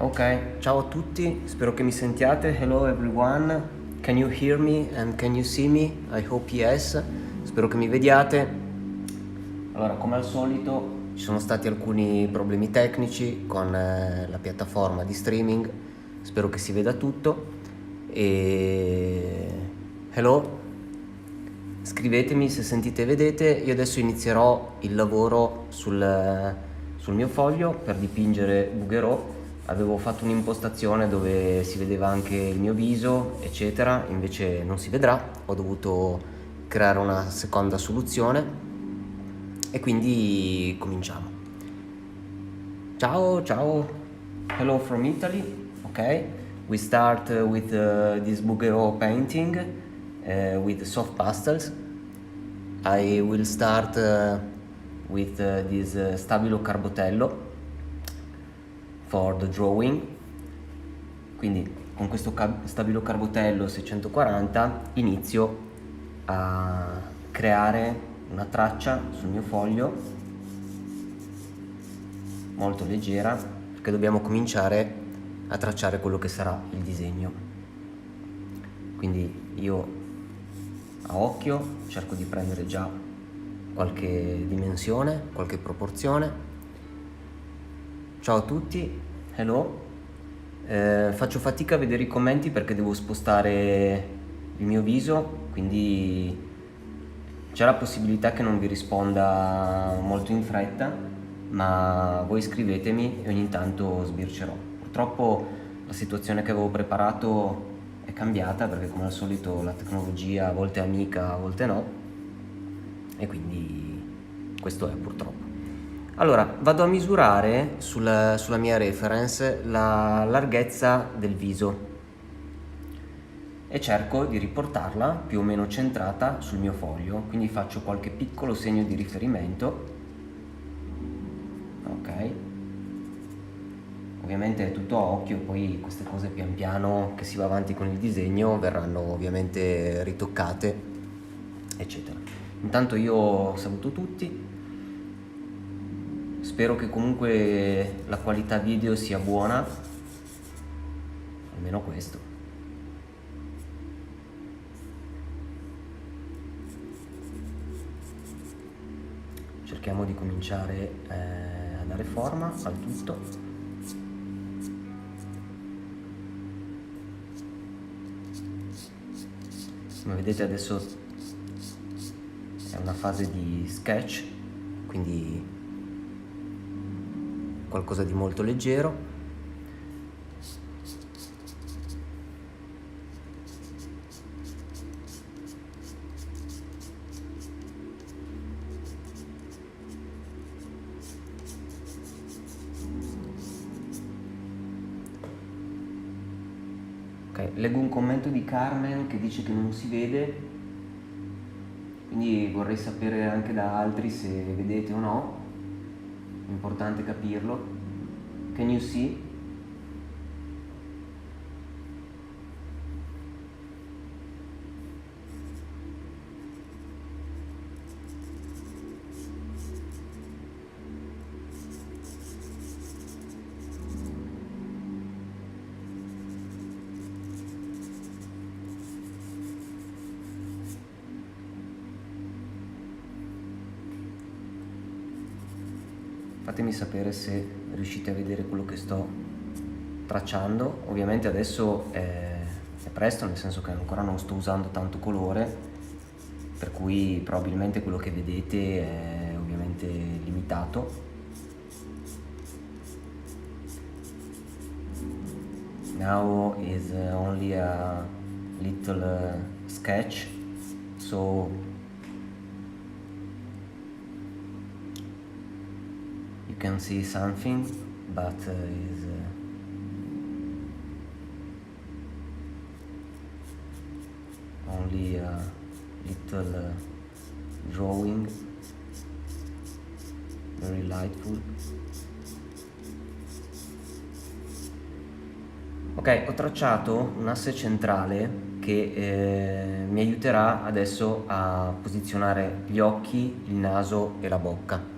Ok, ciao a tutti, spero che mi sentiate. Hello everyone, can you hear me and can you see me? I hope yes, spero che mi vediate. Allora, come al solito, ci sono stati alcuni problemi tecnici con la piattaforma di streaming, spero che si veda tutto. E hello, scrivetemi se sentite e vedete. Io adesso inizierò il lavoro sul mio foglio per dipingere Bugherò. Avevo fatto un'impostazione dove si vedeva anche il mio viso, eccetera, invece non si vedrà. Ho dovuto creare una seconda soluzione e quindi cominciamo. Ciao, ciao. Hello from Italy. Okay, we start with this Bugherò painting with soft pastels. I will start with this Stabilo Carbotello for the drawing. Quindi con questo Stabilo Carbotello 640 inizio a creare una traccia sul mio foglio molto leggera, perché dobbiamo cominciare a tracciare quello che sarà il disegno. Quindi io a occhio cerco di prendere già qualche dimensione, qualche proporzione. Ciao a tutti, hello. Faccio fatica a vedere i commenti perché devo spostare il mio viso, quindi c'è la possibilità che non vi risponda molto in fretta, ma voi scrivetemi e ogni tanto sbircerò. Purtroppo la situazione che avevo preparato è cambiata perché, come al solito, la tecnologia a volte è amica, a volte no, e quindi questo è purtroppo. Allora, vado a misurare sulla mia reference la larghezza del viso e cerco di riportarla più o meno centrata sul mio foglio, quindi faccio qualche piccolo segno di riferimento. Ok, ovviamente è tutto a occhio, poi queste cose pian piano che si va avanti con il disegno verranno ovviamente ritoccate, eccetera. Intanto io saluto tutti, spero che comunque la qualità video sia buona, almeno questo. Cerchiamo di cominciare a dare forma al tutto. Come vedete adesso è una fase di sketch, quindi qualcosa di molto leggero. Ok, leggo un commento di Carmen che dice che non si vede, quindi vorrei sapere anche da altri se vedete o no, è importante capirlo. Can you see? Fatemi sapere se riuscite a vedere quello che sto tracciando. Ovviamente adesso è presto, nel senso che ancora non sto usando tanto colore, per cui probabilmente quello che vedete è ovviamente limitato. Now is only a little sketch, so you can see something, but is only a little drawing, very lightful. Ok, ho tracciato un asse centrale che mi aiuterà adesso a posizionare gli occhi, il naso e la bocca.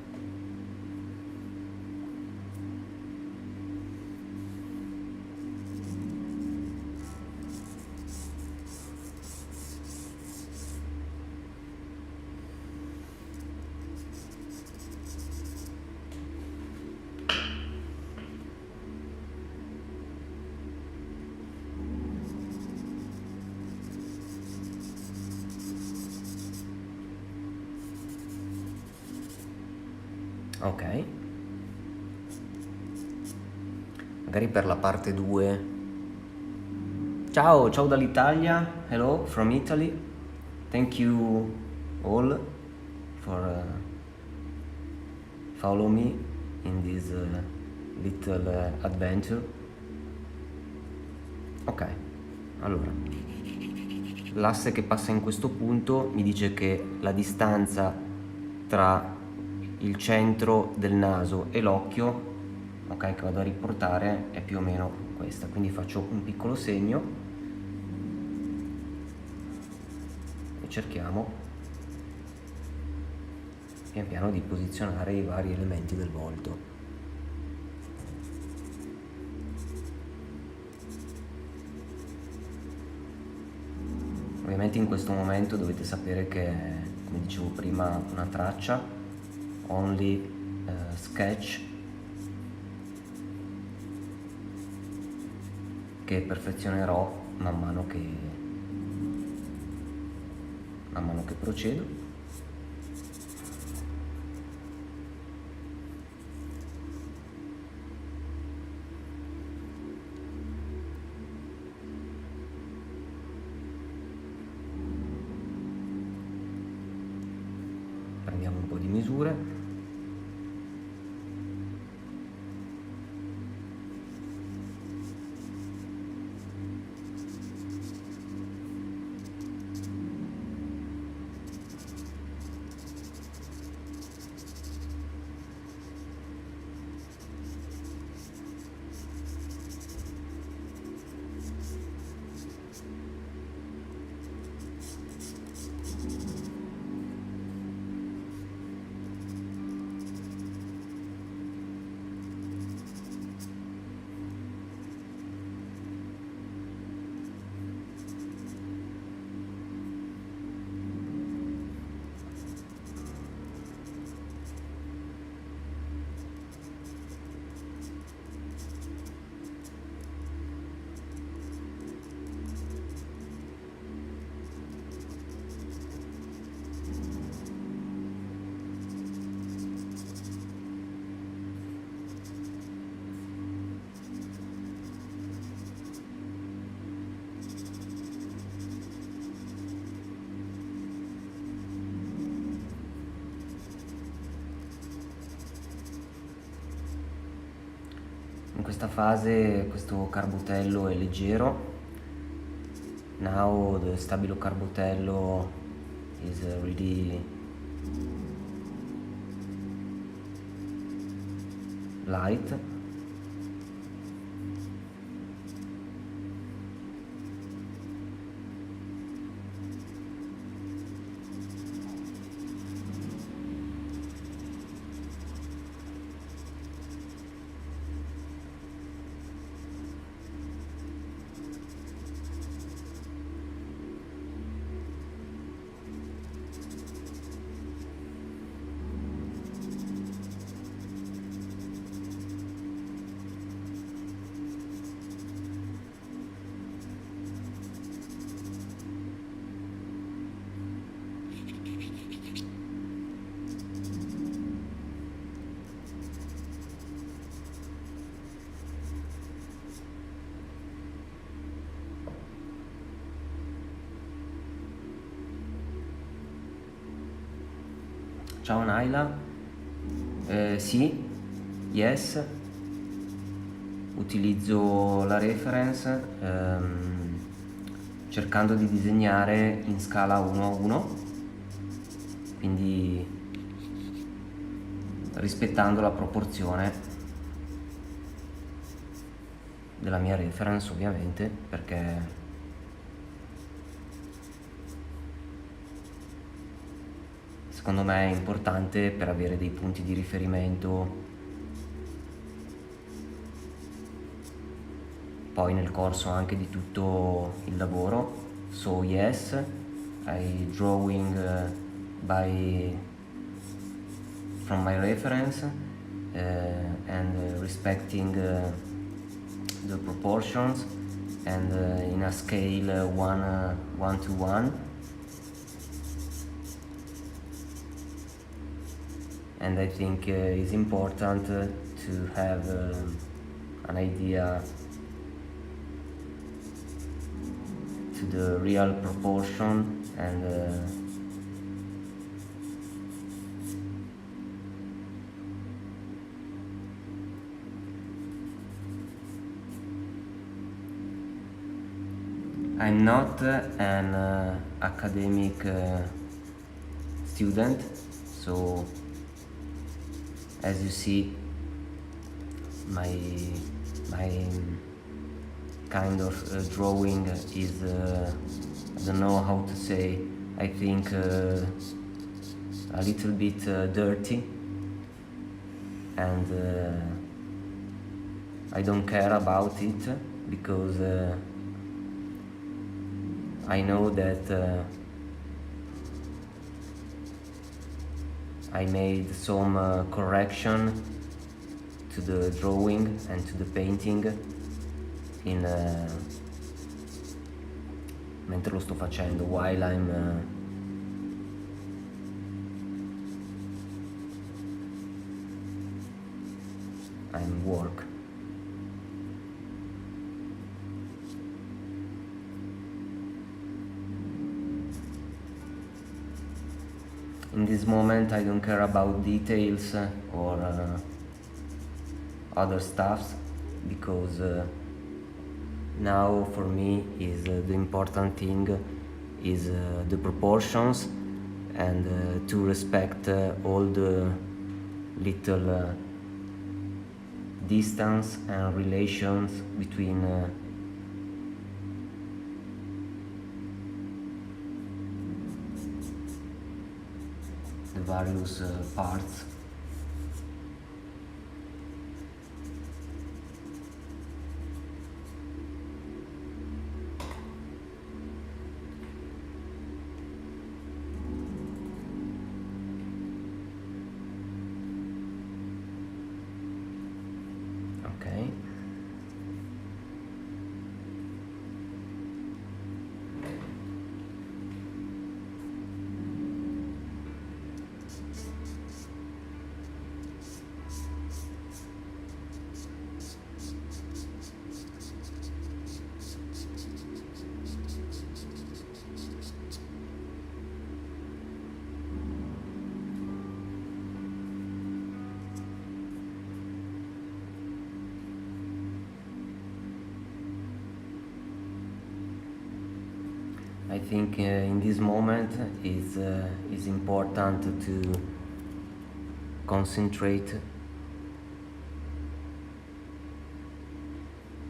Ok, magari per la parte 2. Ciao dall'Italia, hello from Italy. Thank you all for follow me in this little adventure. Ok, allora, l'asse che passa in questo punto mi dice che la distanza tra il centro del naso e l'occhio, ok, che vado a riportare è più o meno questa, quindi faccio un piccolo segno e cerchiamo pian piano di posizionare i vari elementi del volto. Ovviamente in questo momento dovete sapere che, come dicevo prima, una traccia, only sketch, che perfezionerò man mano che procedo. Prendiamo un po' di misure. In questa fase questo carbotello è leggero. Now the stabilo carbotello is really light. Ciao Naila, sì, yes, utilizzo la reference cercando di disegnare in scala 1:1, quindi rispettando la proporzione della mia reference, ovviamente, perché secondo me è importante per avere dei punti di riferimento poi nel corso anche di tutto il lavoro. So yes, I drawing from my reference and respecting the proportions and in a scale 1:1. and I think it's important to have an idea to the real proportion and I'm not an academic student, so as you see, my kind of drawing is I don't know how to say. I think a little bit dirty, and I don't care about it because I know that I made some correction to the drawing and to the painting in mentre lo sto facendo, while I'm work. In this moment I don't care about details or other stuffs, because now for me is the important thing is the proportions, and to respect all the little distance and relations between the various parts. Okay. I think in this moment is important to concentrate,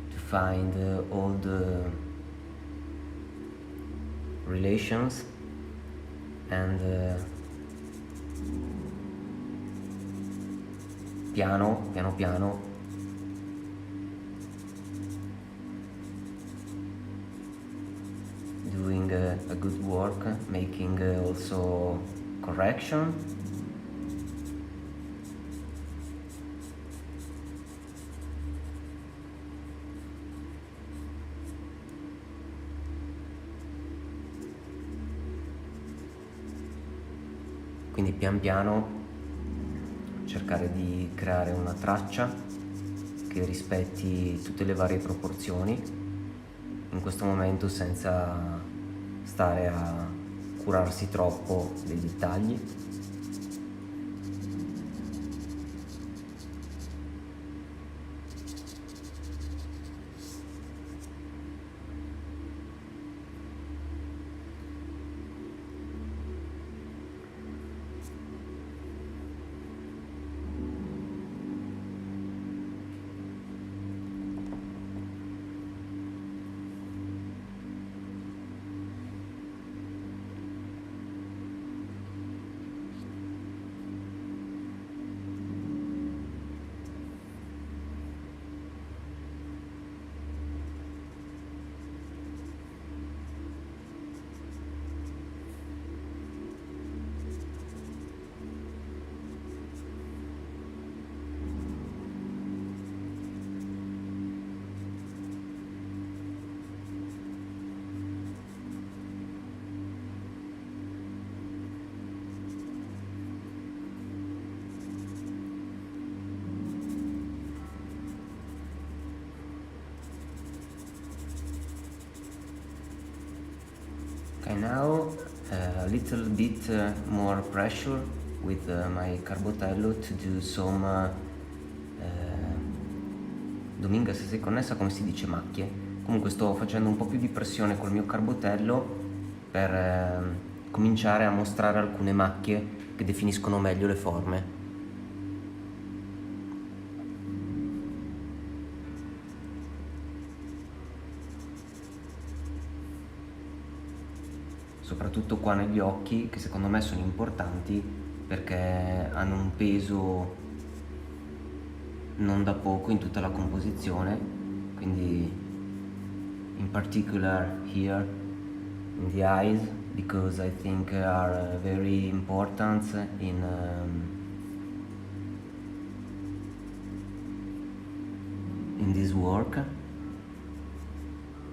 to find all the relations, and piano piano doing a good work, making also correction. Quindi pian piano cercare di creare una traccia che rispetti tutte le varie proporzioni in questo momento, senza stare a curarsi troppo dei dettagli. little bit more pressure with my carbotello to do some Dominga, se sei connessa, come si dice macchie? Comunque sto facendo un po' più di pressione col mio carbotello per cominciare a mostrare alcune macchie che definiscono meglio le forme. Soprattutto qua negli occhi, che secondo me sono importanti perché hanno un peso non da poco in tutta la composizione, quindi in particular here in the eyes, because I think are very important in this work.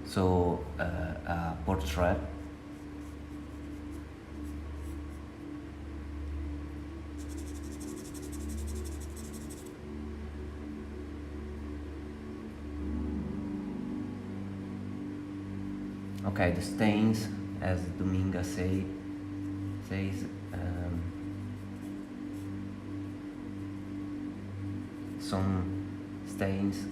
So a portrait. Okay, the stains, as Dominga says, some stains.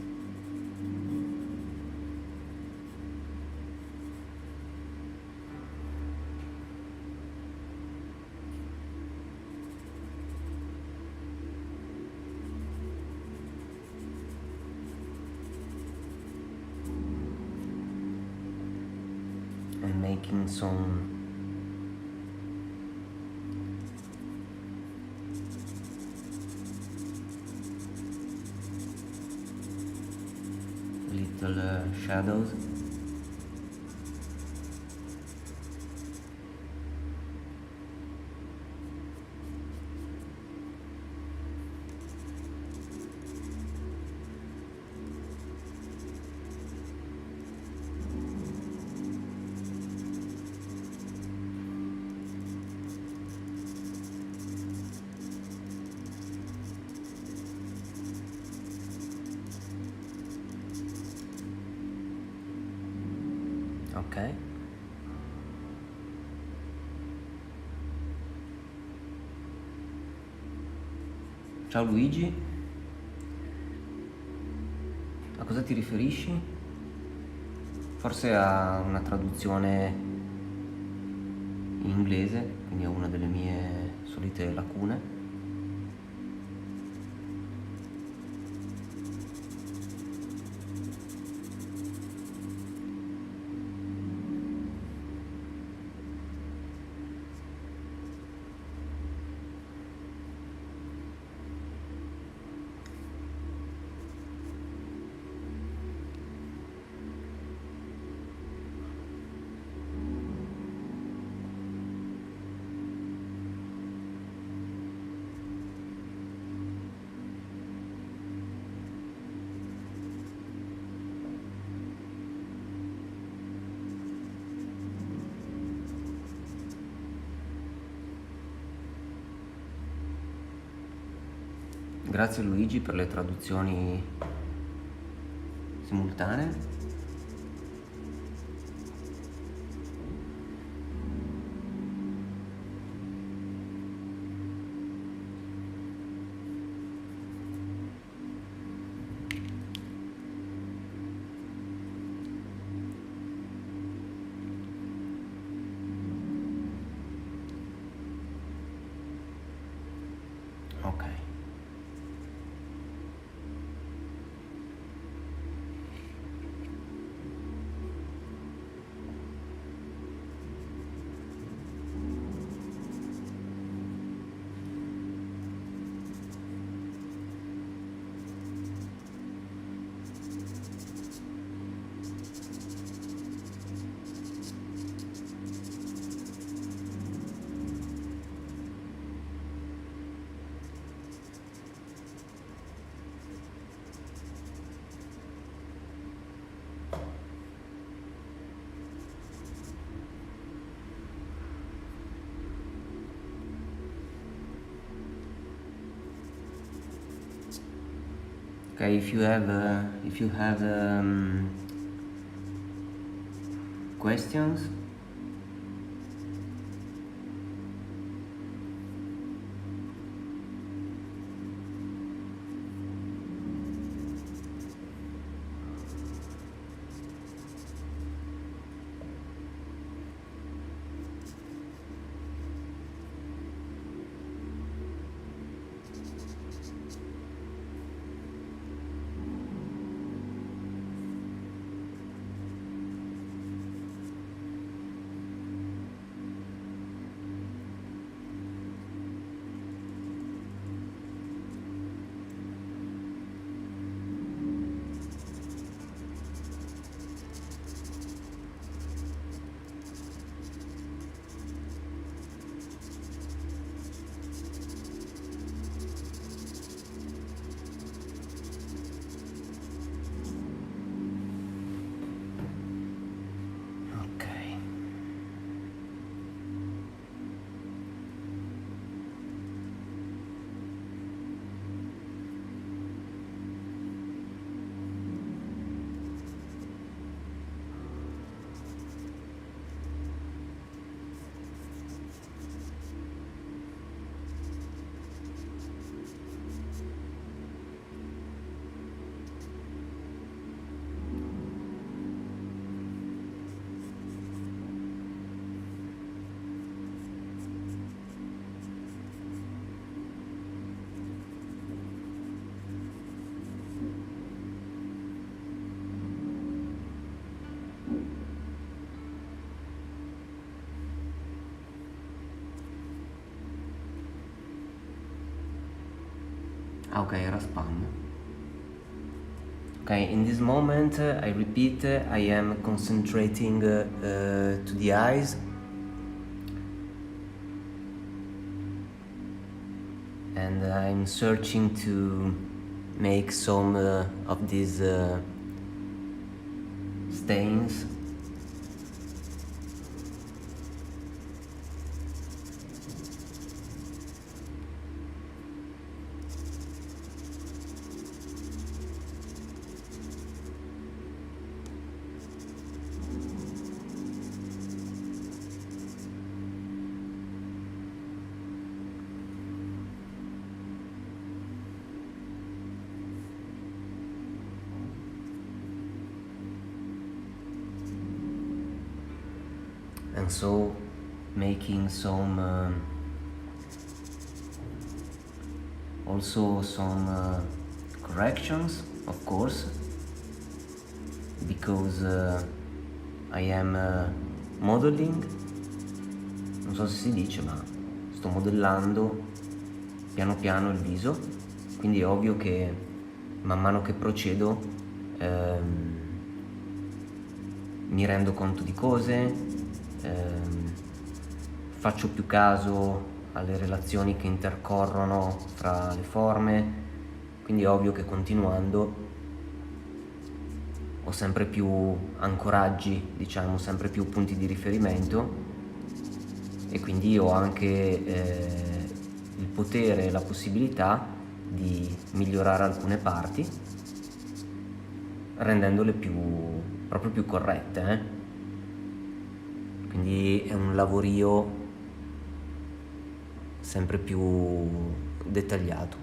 And making some little shadows. Ok. Ciao Luigi, a cosa ti riferisci? Forse a una traduzione in inglese, quindi a una delle mie solite lacune. Grazie Luigi per le traduzioni simultanee. Ok. Okay, if you have questions, Ok, era spam. Okay, in this moment, I repeat, I am concentrating to the eyes, and I'm searching to make some of these stains. And so making some also some corrections, of course, because I am modeling, non so se si dice, ma sto modellando piano piano il viso, quindi è ovvio che man mano che procedo mi rendo conto di cose, faccio più caso alle relazioni che intercorrono fra le forme, quindi è ovvio che continuando ho sempre più ancoraggi, diciamo, sempre più punti di riferimento, e quindi ho anche il potere e la possibilità di migliorare alcune parti rendendole proprio più corrette, Quindi è un lavorio sempre più dettagliato.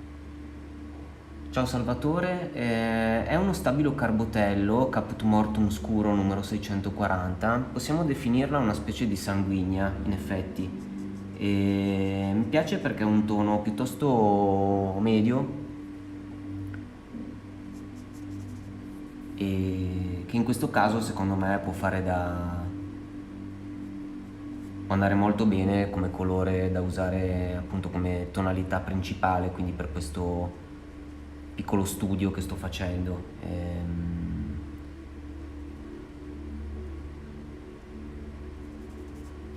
Ciao Salvatore, è uno stabilo carbotello Caput Mortuum scuro numero 640, possiamo definirla una specie di sanguigna in effetti, e mi piace perché è un tono piuttosto medio e che in questo caso secondo me può andare molto bene come colore da usare appunto come tonalità principale, quindi per questo piccolo studio che sto facendo.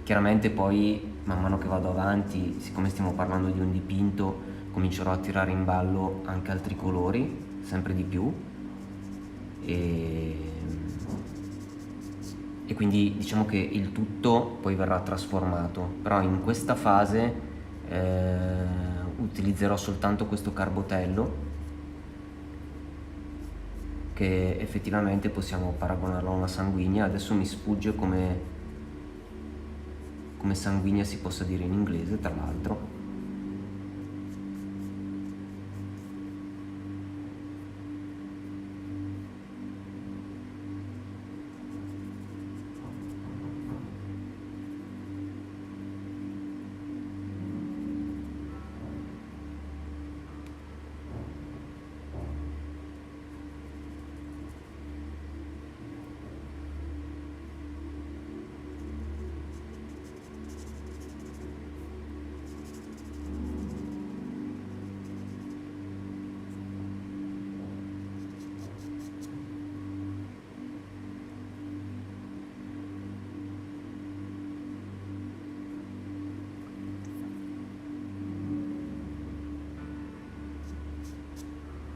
Chiaramente poi man mano che vado avanti, siccome stiamo parlando di un dipinto, comincerò a tirare in ballo anche altri colori, sempre di più, e quindi diciamo che il tutto poi verrà trasformato, però in questa fase utilizzerò soltanto questo carbotello, che effettivamente possiamo paragonarlo a una sanguigna. Adesso mi sfugge come sanguigna si possa dire in inglese, tra l'altro.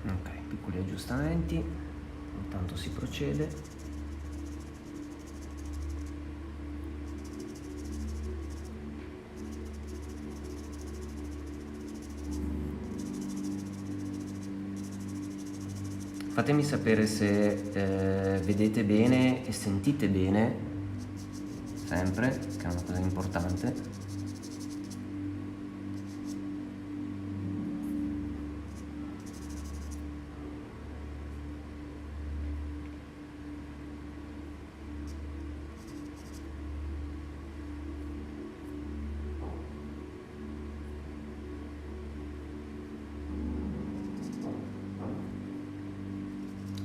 Ok, piccoli aggiustamenti, intanto si procede. Fatemi sapere se vedete bene e sentite bene, sempre, che è una cosa importante.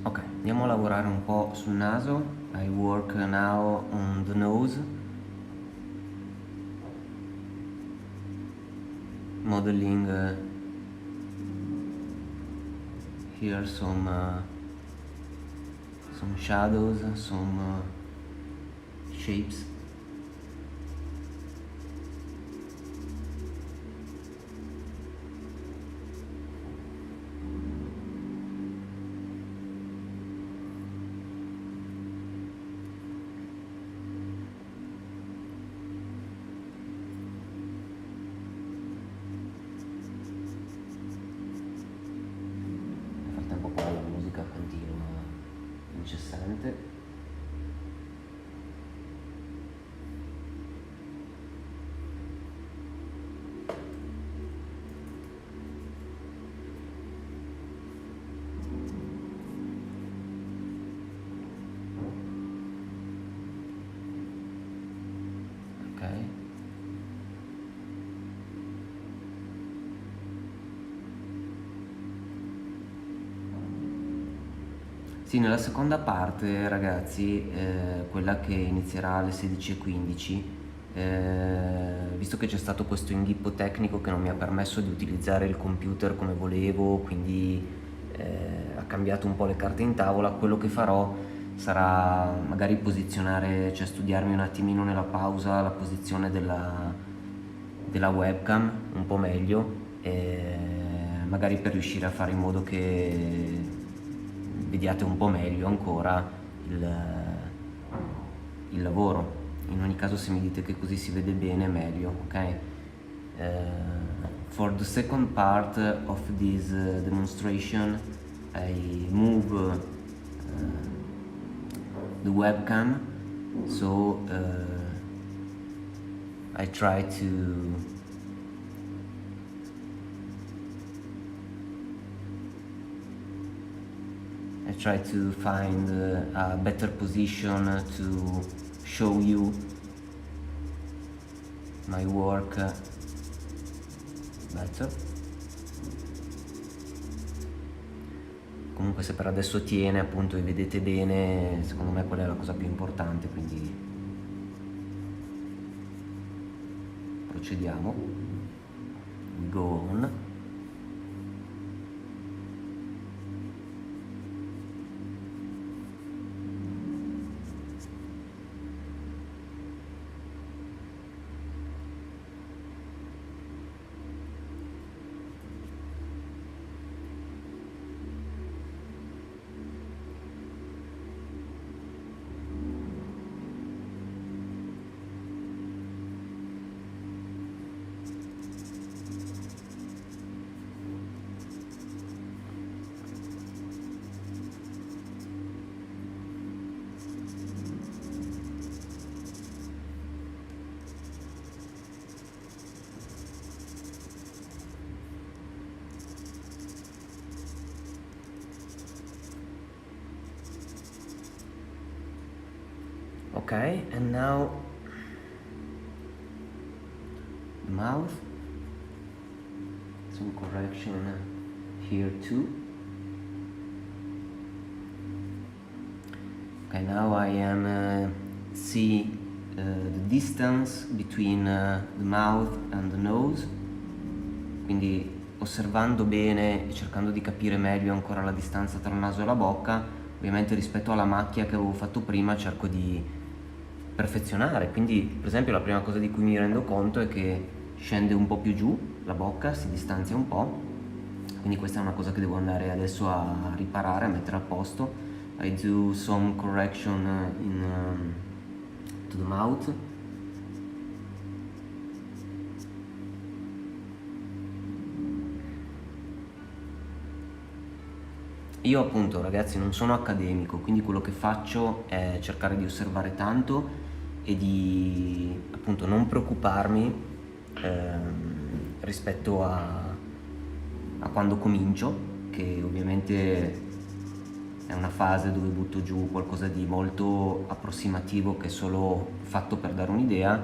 Ok, andiamo a lavorare un po' sul naso. I work now on the nose, modeling here some shadows, some shapes. La musica continua incessante. Ok. Sì, nella seconda parte, ragazzi, quella che inizierà alle 16:15, visto che c'è stato questo inghippo tecnico che non mi ha permesso di utilizzare il computer come volevo, quindi ha cambiato un po' le carte in tavola, quello che farò sarà magari posizionare, cioè studiarmi un attimino nella pausa la posizione della webcam un po' meglio, magari per riuscire a fare in modo che vediate un po' meglio ancora il lavoro. In ogni caso, se mi dite che così si vede bene, meglio, ok? For the second part of this demonstration, I move the webcam, so I try to find a better position to show you my work better. Comunque, se per adesso tiene, appunto, e vedete bene, secondo me quella è la cosa più importante, quindi procediamo. We go on. Okay, and now the mouth, some correction here too. Okay, now I am see the distance between the mouth and the nose, quindi osservando bene e cercando di capire meglio ancora la distanza tra il naso e la bocca. Ovviamente rispetto alla macchia che avevo fatto prima cerco di perfezionare, quindi per esempio la prima cosa di cui mi rendo conto è che scende un po' più giù la bocca, si distanzia un po', quindi questa è una cosa che devo andare adesso a riparare, a mettere a posto. I do some correction to the mouth. Io, appunto, ragazzi, non sono accademico, quindi quello che faccio è cercare di osservare tanto e di, appunto, non preoccuparmi rispetto a quando comincio, che ovviamente è una fase dove butto giù qualcosa di molto approssimativo, che è solo fatto per dare un'idea,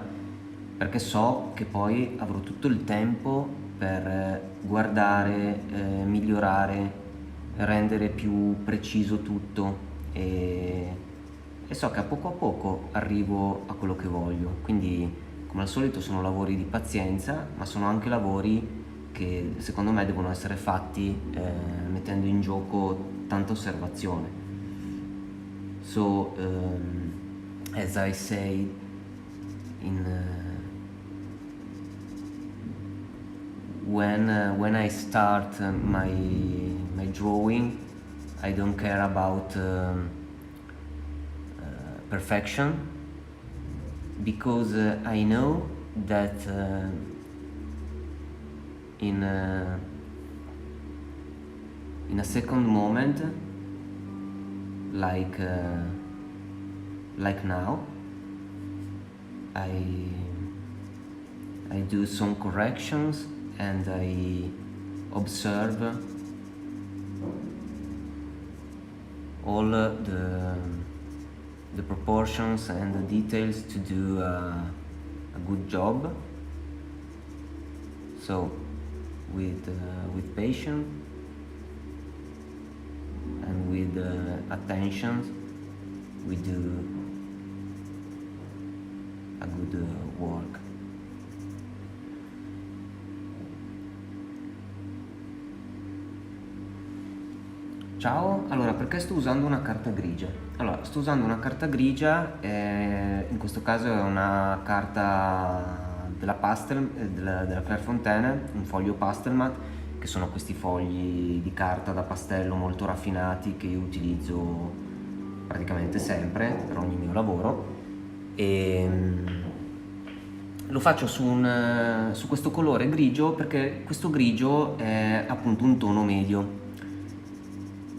perché so che poi avrò tutto il tempo per guardare, migliorare, rendere più preciso tutto, e so che a poco arrivo a quello che voglio. Quindi, come al solito, sono lavori di pazienza, ma sono anche lavori che secondo me devono essere fatti mettendo in gioco tanta osservazione. So as I say in when I start my drawing, I don't care about perfection, because I know that in a second moment, like now, I do some corrections and I observe all the proportions and the details to do a good job. So with patience and with attention, we do a good work. Ciao, allora perché sto usando una carta grigia? Allora, sto usando una carta grigia, in questo caso è una carta della della Clairefontaine, un foglio Pastelmat, che sono questi fogli di carta da pastello molto raffinati che io utilizzo praticamente sempre per ogni mio lavoro, e lo faccio su questo colore grigio perché questo grigio è appunto un tono medio.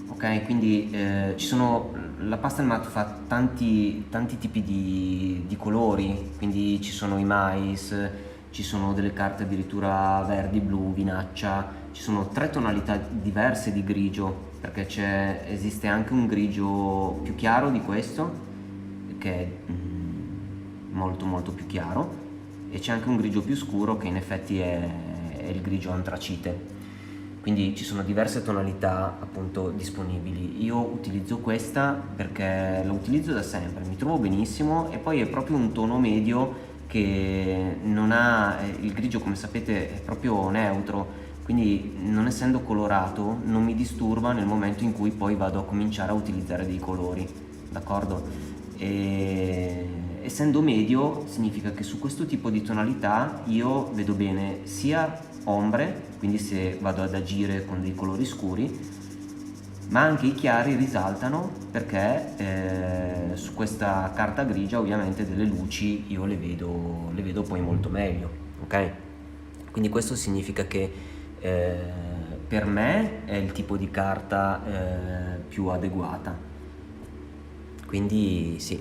Ok, quindi la Pastelmat fa tanti tipi di colori, quindi ci sono i mais, ci sono delle carte addirittura verdi, blu, vinaccia, ci sono 3 tonalità diverse di grigio, perché esiste anche un grigio più chiaro di questo, che è molto molto più chiaro, e c'è anche un grigio più scuro che in effetti è il grigio antracite. Quindi ci sono diverse tonalità appunto disponibili. Io utilizzo questa perché la utilizzo da sempre, mi trovo benissimo, e poi è proprio un tono medio che non ha, il grigio come sapete è proprio neutro, quindi non essendo colorato non mi disturba nel momento in cui poi vado a cominciare a utilizzare dei colori, d'accordo? E essendo medio significa che su questo tipo di tonalità io vedo bene sia ombre, quindi se vado ad agire con dei colori scuri, ma anche i chiari risaltano perché su questa carta grigia ovviamente delle luci io le vedo poi molto meglio, ok? Quindi questo significa che per me è il tipo di carta più adeguata. Quindi sì,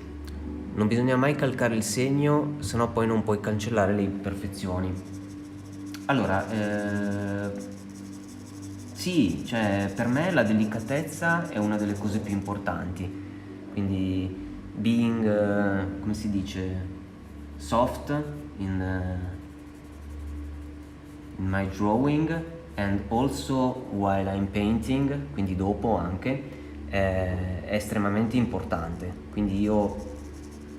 non bisogna mai calcare il segno, sennò poi non puoi cancellare le imperfezioni. Allora, sì, cioè per me la delicatezza è una delle cose più importanti, quindi being, come si dice, soft in my drawing and also while I'm painting, quindi dopo anche, è estremamente importante. Quindi io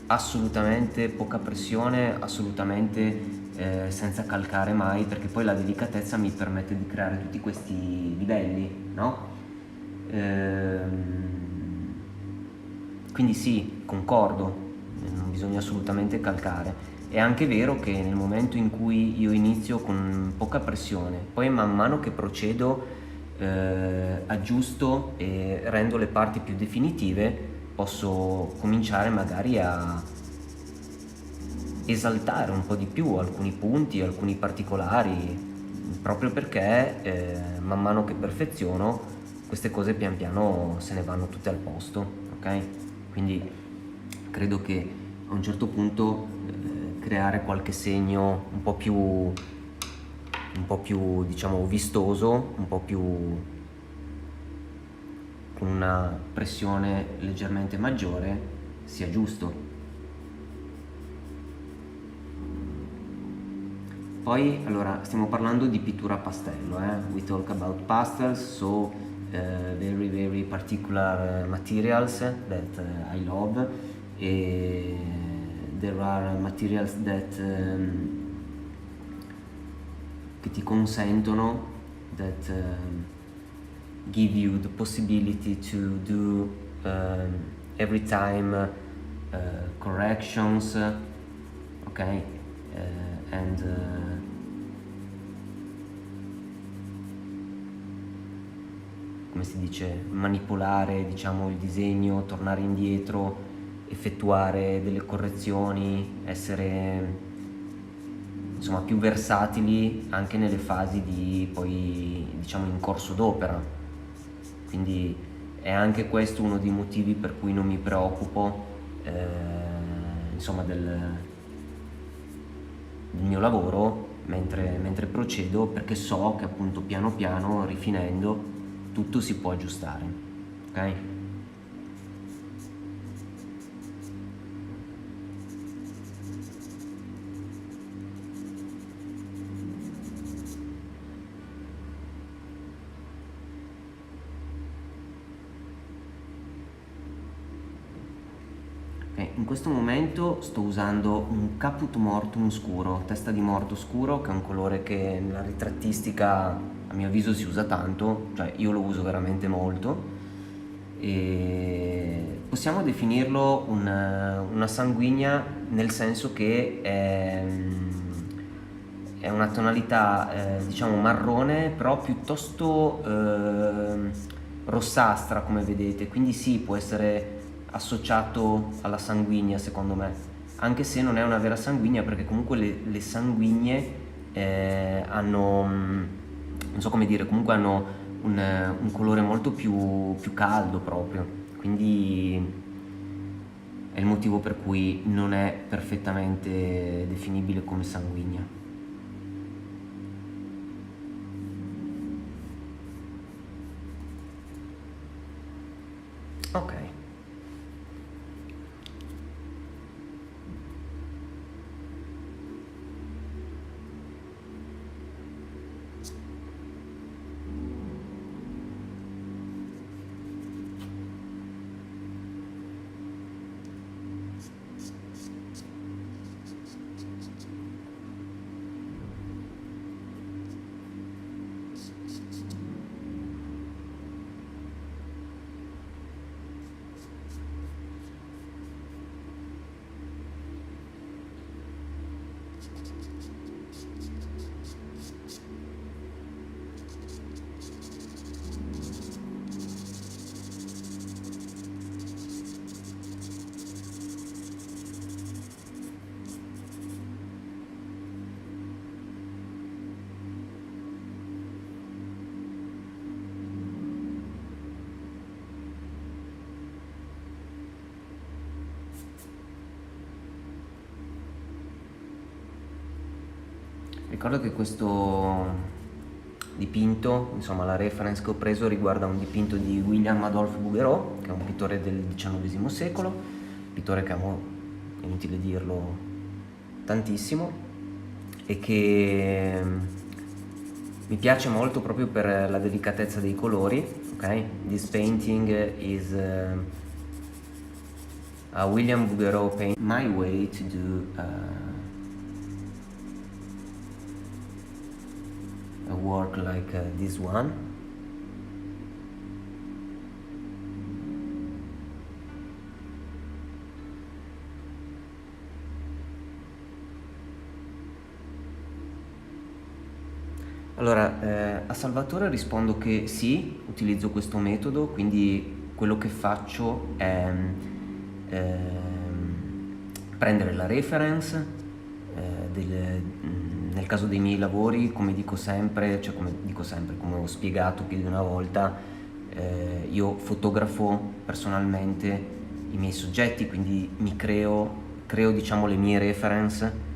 assolutamente poca pressione, assolutamente senza calcare mai, perché poi la delicatezza mi permette di creare tutti questi livelli, no? Quindi sì, concordo, non bisogna assolutamente calcare. È anche vero che nel momento in cui io inizio con poca pressione, poi man mano che procedo aggiusto e rendo le parti più definitive, posso cominciare magari a esaltare un po' di più alcuni punti, alcuni particolari, proprio perché man mano che perfeziono queste cose pian piano se ne vanno tutte al posto, ok? Quindi credo che a un certo punto creare qualche segno un po' più diciamo vistoso, un po' più con una pressione leggermente maggiore sia giusto. Poi, allora, stiamo parlando di pittura a pastello, we talk about pastels, so very very particular materials that I love. There are materials that che ti consentono, that give you the possibility to do every time corrections, okay, and come si dice, manipolare, diciamo, il disegno, tornare indietro, effettuare delle correzioni, essere, insomma, più versatili anche nelle fasi di poi, diciamo, in corso d'opera. Quindi è anche questo uno dei motivi per cui non mi preoccupo, insomma, del mio lavoro mentre procedo, perché so che appunto piano piano, rifinendo, tutto si può aggiustare, ok? In questo momento sto usando un caput mortum scuro, testa di morto scuro, che è un colore che nella ritrattistica a mio avviso si usa tanto, cioè io lo uso veramente molto, e possiamo definirlo una sanguigna, nel senso che è una tonalità diciamo marrone, però piuttosto rossastra, come vedete, quindi sì, può essere associato alla sanguigna secondo me, anche se non è una vera sanguigna, perché comunque le sanguigne hanno, non so come dire, comunque hanno un colore molto più caldo proprio, quindi è il motivo per cui non è perfettamente definibile come sanguigna. Ok. Ricordo che questo dipinto, insomma la reference che ho preso riguarda un dipinto di William Adolphe Bouguereau, che è un pittore del XIX secolo, pittore che amo, è inutile dirlo, tantissimo, e che mi piace molto proprio per la delicatezza dei colori, ok? This painting is a William Bouguereau paint, my way to do a work like this one. Allora, a Salvatore rispondo che sì, utilizzo questo metodo, quindi quello che faccio è prendere la reference, nel caso dei miei lavori, come dico sempre, come ho spiegato più di una volta, io fotografo personalmente i miei soggetti, quindi creo diciamo le mie reference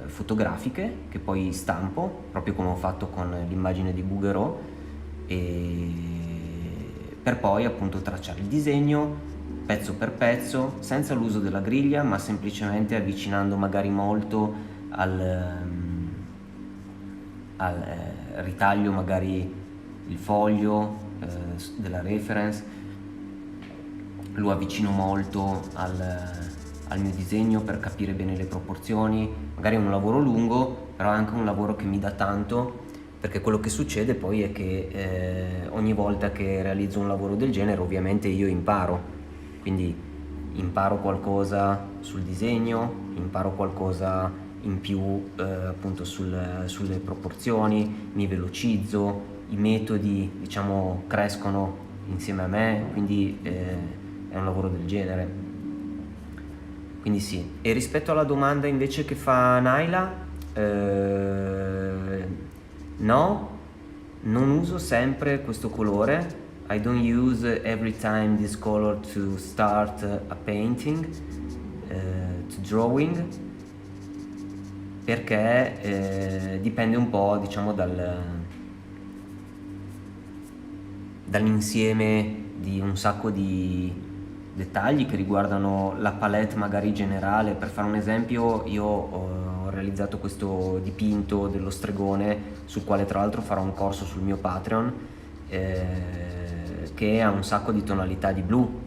fotografiche, che poi stampo, proprio come ho fatto con l'immagine di Bouguereau, e per poi appunto tracciare il disegno pezzo per pezzo, senza l'uso della griglia, ma semplicemente avvicinando magari molto al ritaglio, magari il foglio della reference, lo avvicino molto al mio disegno per capire bene le proporzioni. Magari è un lavoro lungo, però è anche un lavoro che mi dà tanto, perché quello che succede poi è che ogni volta che realizzo un lavoro del genere ovviamente io imparo, quindi imparo qualcosa sul disegno, imparo qualcosa in più appunto sulle proporzioni, mi velocizzo, i metodi diciamo crescono insieme a me, quindi è un lavoro del genere. Quindi sì. E rispetto alla domanda invece che fa Naila, no, non uso sempre questo colore. I don't use every time this color to start a painting, to drawing, perché dipende un po', diciamo, dall'insieme di un sacco di dettagli che riguardano la palette magari generale. Per fare un esempio, io ho realizzato questo dipinto dello stregone, sul quale tra l'altro farò un corso sul mio Patreon, che ha un sacco di tonalità di blu.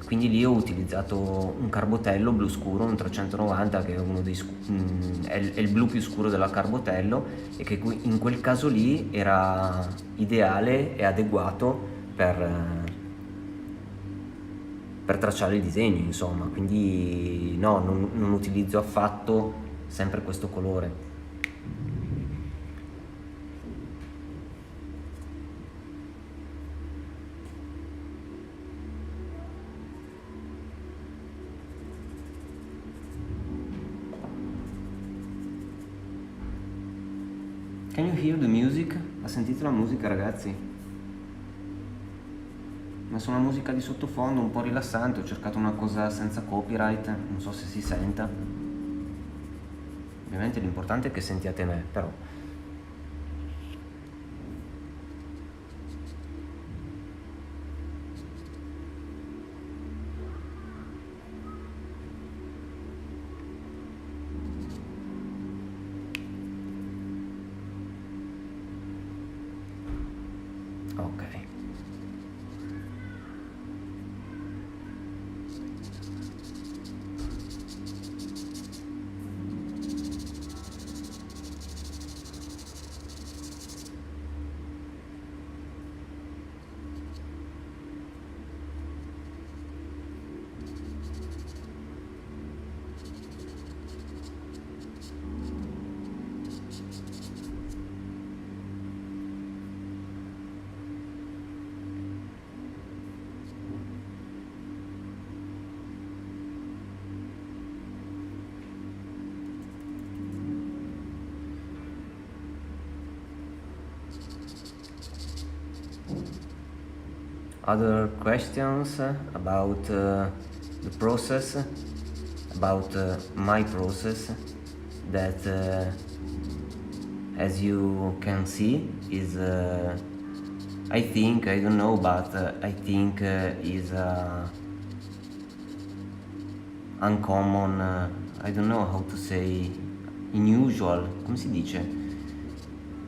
Quindi lì ho utilizzato un carbotello blu scuro, un 390, che è uno è il blu più scuro della carbotello, e che in quel caso lì era ideale e adeguato per tracciare il disegno, insomma. Quindi no, non utilizzo affatto sempre questo colore. Can you hear the music? Ha sentito la musica, ragazzi? Ma sono una musica di sottofondo un po' rilassante, ho cercato una cosa senza copyright, non so se si senta. Ovviamente l'importante è che sentiate me, però. Ok. Other questions about the process, about my process, that as you can see is I think, I don't know, but I think is uncommon, I don't know how to say, unusual, come si dice,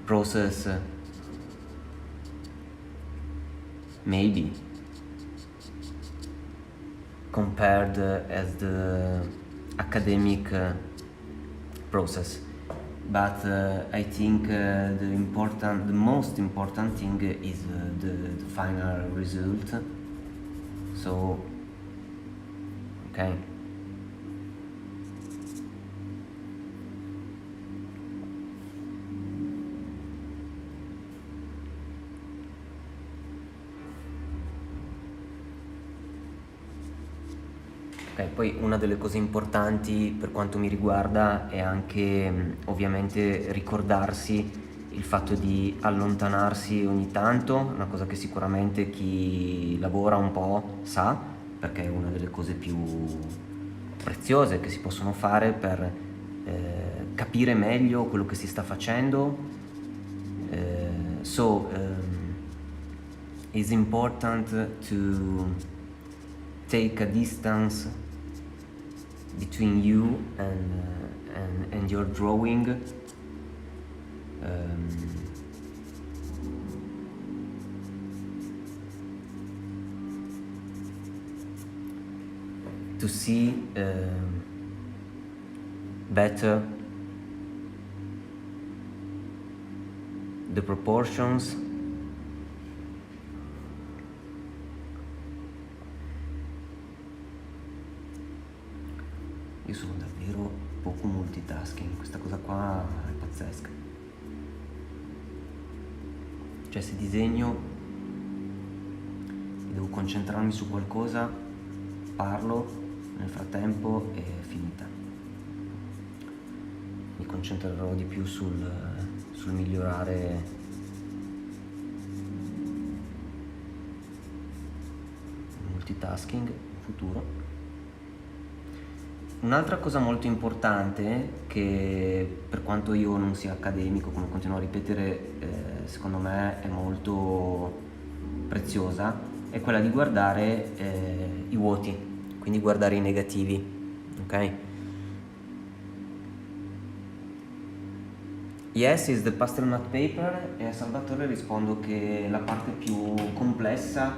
process, maybe, compared as the academic process. But I think the most important thing is the final result. So, okay. Ok, poi una delle cose importanti per quanto mi riguarda è anche ovviamente ricordarsi il fatto di allontanarsi ogni tanto, una cosa che sicuramente chi lavora un po' sa, perché è una delle cose più preziose che si possono fare per capire meglio quello che si sta facendo. It's important to take a distance between you and your drawing. To see better the proportions. Io sono davvero poco multitasking, questa cosa qua è pazzesca. Cioè se disegno e devo concentrarmi su qualcosa, parlo, nel frattempo è finita. Mi concentrerò di più sul migliorare il multitasking in futuro. Un'altra cosa molto importante, che per quanto io non sia accademico, come continuo a ripetere, secondo me è molto preziosa, è quella di guardare i vuoti, quindi guardare i negativi, ok? Yes is the pastel matte paper, e a Salvatore rispondo che la parte più complessa,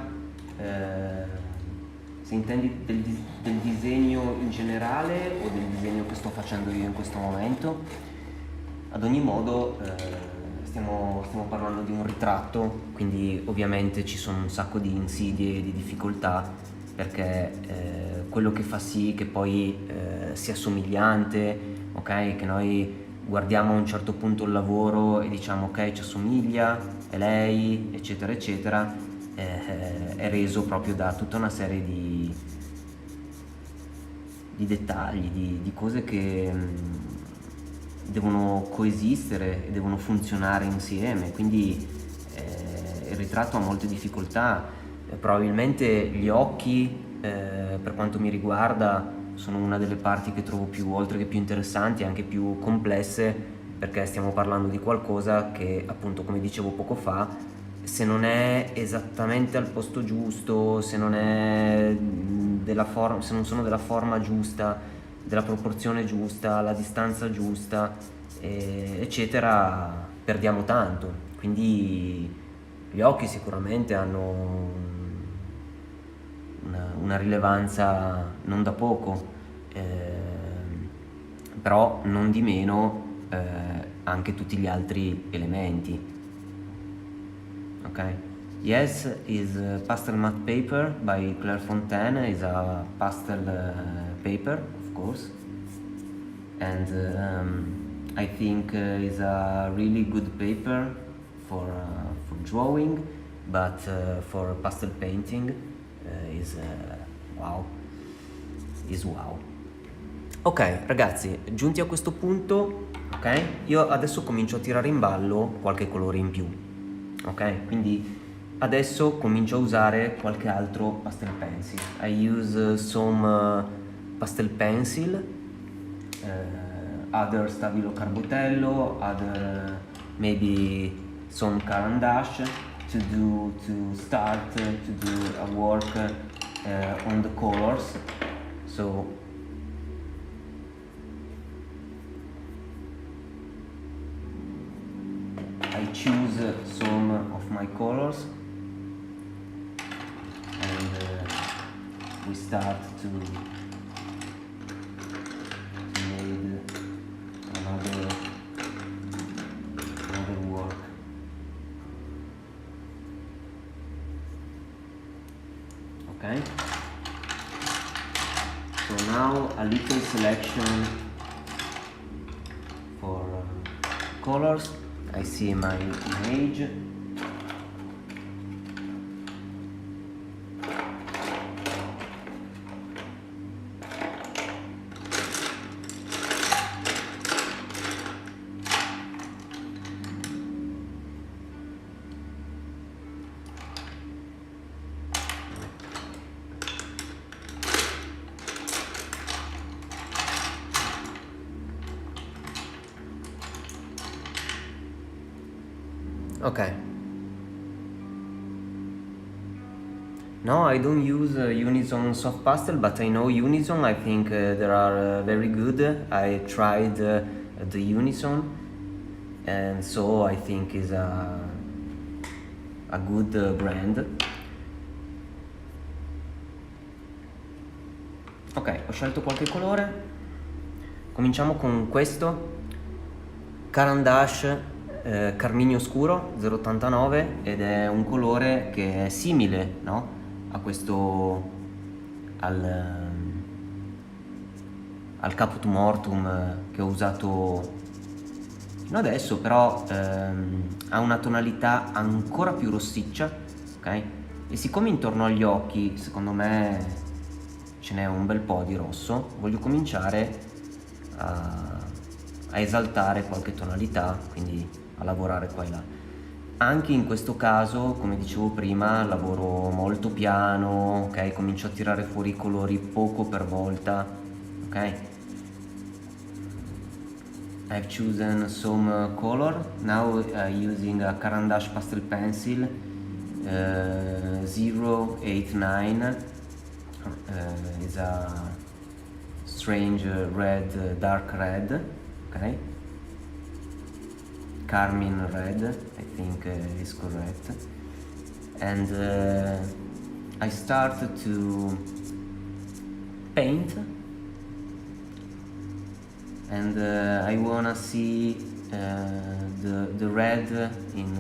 se intendi del disegno in generale o del disegno che sto facendo io in questo momento, ad ogni modo stiamo parlando di un ritratto, quindi ovviamente ci sono un sacco di insidie e di difficoltà, perché quello che fa sì che poi sia somigliante, ok? Che noi guardiamo a un certo punto il lavoro e diciamo ok, ci assomiglia, è lei, eccetera eccetera, è reso proprio da tutta una serie di dettagli, di cose che devono coesistere e devono funzionare insieme, quindi il ritratto ha molte difficoltà. Probabilmente gli occhi, per quanto mi riguarda, sono una delle parti che trovo più, oltre che più interessanti, anche più complesse, perché stiamo parlando di qualcosa che, appunto, come dicevo poco fa, se non è esattamente al posto giusto, se non è se non sono della forma giusta, della proporzione giusta, la distanza giusta, eccetera, perdiamo tanto. Quindi gli occhi sicuramente hanno una rilevanza non da poco, però non di meno anche tutti gli altri elementi. Ok? Yes is Pastel Matte Paper by Claire Fontaine, is a pastel paper, of course, and I think is a really good paper for drawing, but for pastel painting is wow. Ok ragazzi, giunti a questo punto, ok, io adesso comincio a tirare in ballo qualche colore in più, ok, quindi adesso comincio a usare qualche altro pastel pencil. I use some pastel pencil, other Stabilo Carbotello, other maybe some Caran d'Ache to start to do a work on the colors. So I choose some of my colors and we start to make another work. Okay, so now a little selection for colors. I see my image. Okay. No, I don't use Unison soft pastel, but I know Unison. I think they are very good. I tried the Unison, and so I think is a good brand. Ok, ho scelto qualche colore. Cominciamo con questo Caran d'Ache carminio scuro 0,89 ed è un colore che è simile, no? A questo, al Caput Mortum che ho usato fino adesso, però ha una tonalità ancora più rossiccia, ok? E siccome intorno agli occhi secondo me ce n'è un bel po' di rosso, voglio cominciare a esaltare qualche tonalità, quindi a lavorare qua e là. Anche in questo caso, come dicevo prima, lavoro molto piano, ok? Comincio a tirare fuori i colori poco per volta, ok? I've chosen some color. Now using a Caran d'Ache pastel pencil 089 is a strange red, dark red, okay? Carmine red, I think is correct. And I start to paint, and I wanna see the red in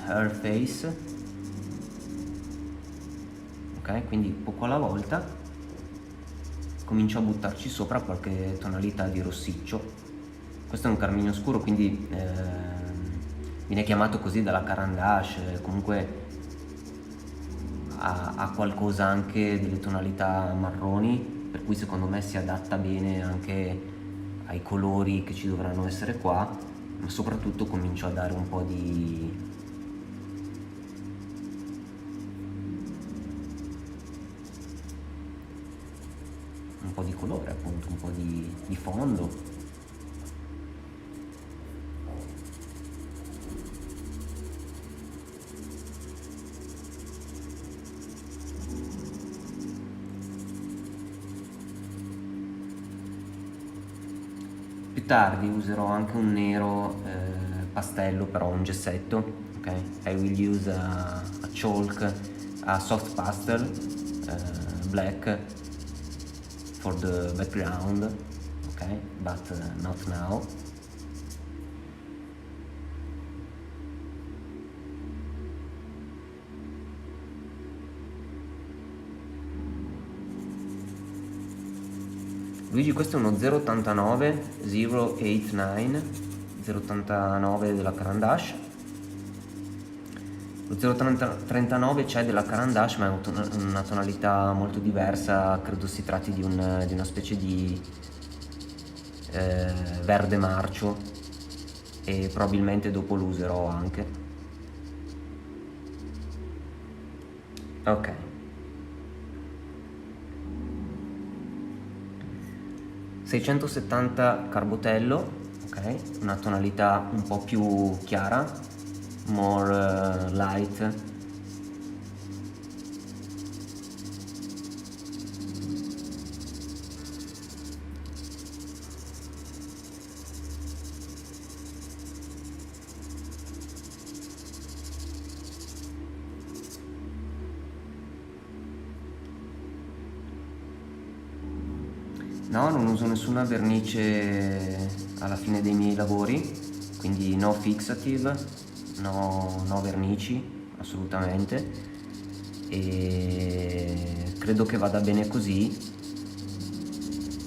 her face, ok? Quindi poco alla volta comincio a buttarci sopra qualche tonalità di rossiccio. Questo è un carminio scuro, quindi viene chiamato così dalla Caran d'Ache, comunque ha qualcosa anche delle tonalità marroni, per cui secondo me si adatta bene anche ai colori che ci dovranno essere qua, ma soprattutto comincio a dare un po' di colore, appunto, un po' di fondo. Più tardi userò anche un nero pastello, però un gessetto, ok? I will use a chalk, a soft pastel black for the background, okay, but not now. Luigi, questo è uno 089 089 della Caran d'Ache. Lo 039 c'è della Caran d'Ache, ma è una tonalità molto diversa, credo si tratti di una specie di verde marcio, e probabilmente dopo lo userò anche. Ok. 670 Carbotello, ok, una tonalità un po' più chiara, more light. No, non uso nessuna vernice alla fine dei miei lavori, quindi no fixative, no vernici, assolutamente, e credo che vada bene così,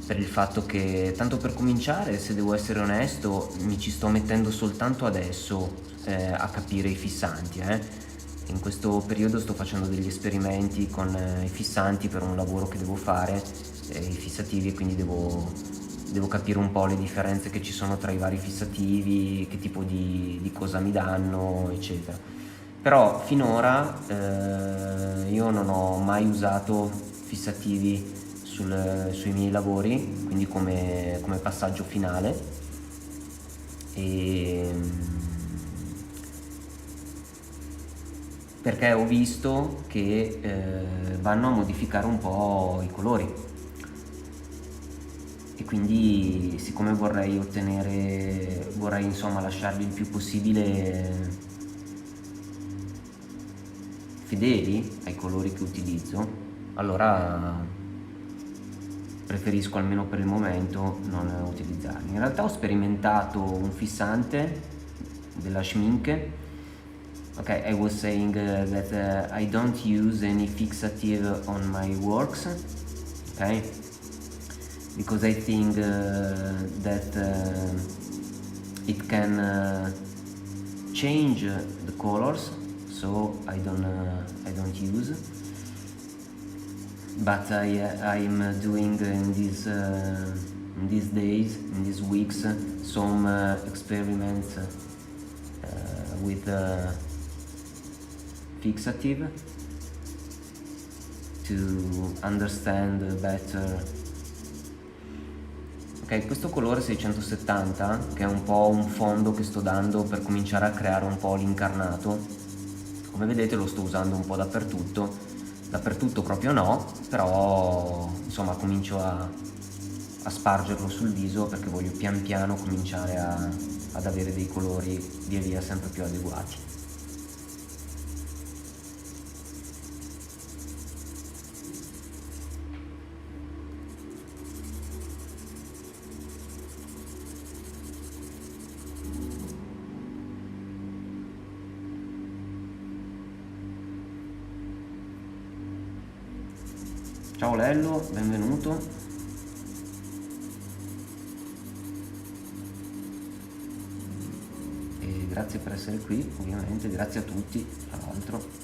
per il fatto che, tanto per cominciare, se devo essere onesto, mi ci sto mettendo soltanto adesso a capire i fissanti. In questo periodo sto facendo degli esperimenti con i fissanti per un lavoro che devo fare, i fissativi, e quindi devo capire un po' le differenze che ci sono tra i vari fissativi, che tipo di cosa mi danno, eccetera. Però finora io non ho mai usato fissativi sui miei lavori, quindi come passaggio finale, perché ho visto che vanno a modificare un po' i colori, e quindi siccome vorrei insomma lasciarli il più possibile fedeli ai colori che utilizzo, allora preferisco, almeno per il momento, non utilizzarli. In realtà ho sperimentato un fissante della schminke. Okay, I was saying that I don't use any fixative on my works, okay, because I think that it can change the colors, so I don't use. But I'm doing in these days, in these weeks, some experiments with fixative to understand better. Ok, questo colore 670, che è un po' un fondo che sto dando per cominciare a creare un po' l'incarnato, come vedete lo sto usando un po' dappertutto proprio no, però insomma comincio a spargerlo sul viso perché voglio pian piano cominciare ad avere dei colori via via sempre più adeguati. Ciao Lello, benvenuto. E grazie per essere qui, ovviamente, grazie a tutti, tra l'altro.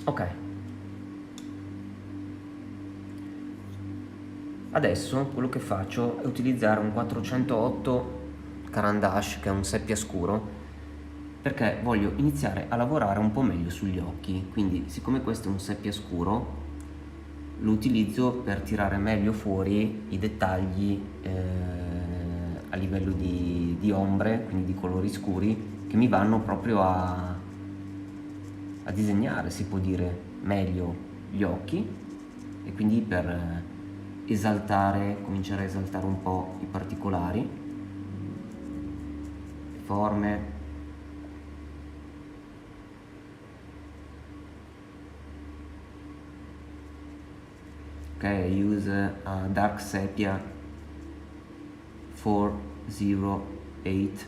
Ok, adesso quello che faccio è utilizzare un 408 Caran d'Ache, che è un seppia scuro, perché voglio iniziare a lavorare un po' meglio sugli occhi. Quindi siccome questo è un seppia scuro, lo utilizzo per tirare meglio fuori i dettagli a livello di ombre, quindi di colori scuri, che mi vanno proprio a disegnare, si può dire, meglio gli occhi, e quindi per cominciare a esaltare un po' i particolari, le forme. Ok, I use a dark sepia 408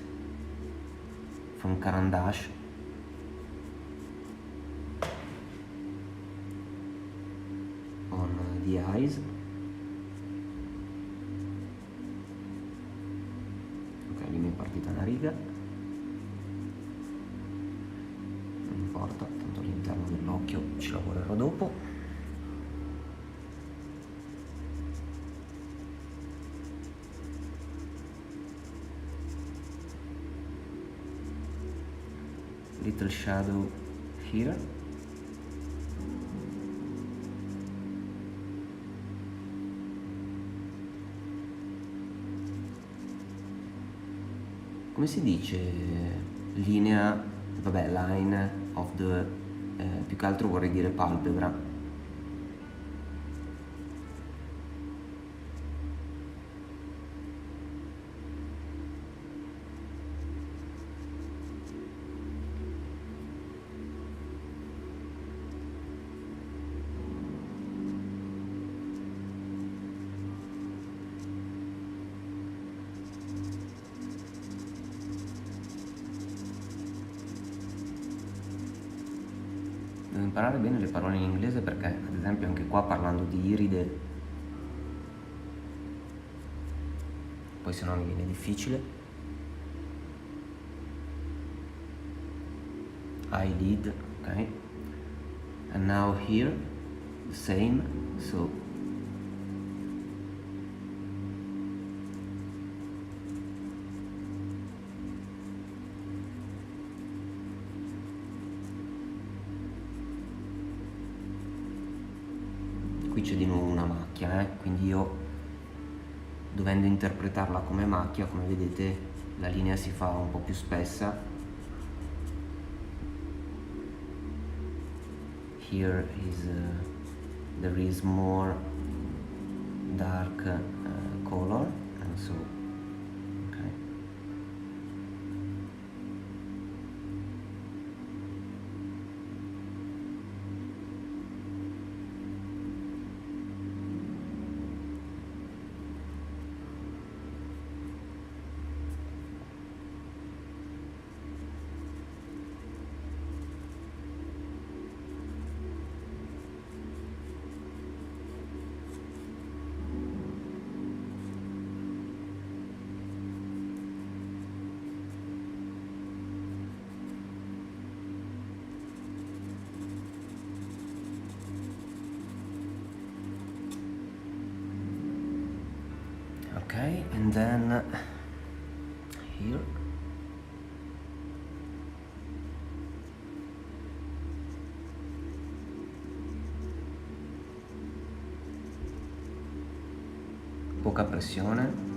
from Caran d'Ache. On the eyes. Ok, lì mi è partita una riga, non importa, tanto all'interno dell'occhio ci lavorerò dopo. Little shadow here. Come si dice linea, vabbè, line of the, più che altro vorrei dire palpebra. Devo imparare bene le parole in inglese perché, ad esempio, anche qua parlando di iride, poi se no mi viene difficile. Eyelid, ok. And now here, the same, so qui c'è di nuovo una macchia, quindi io, dovendo interpretarla come macchia, come vedete la linea si fa un po' più spessa. Here is there is more dark color, and so Okay, and then here. Poca pressione.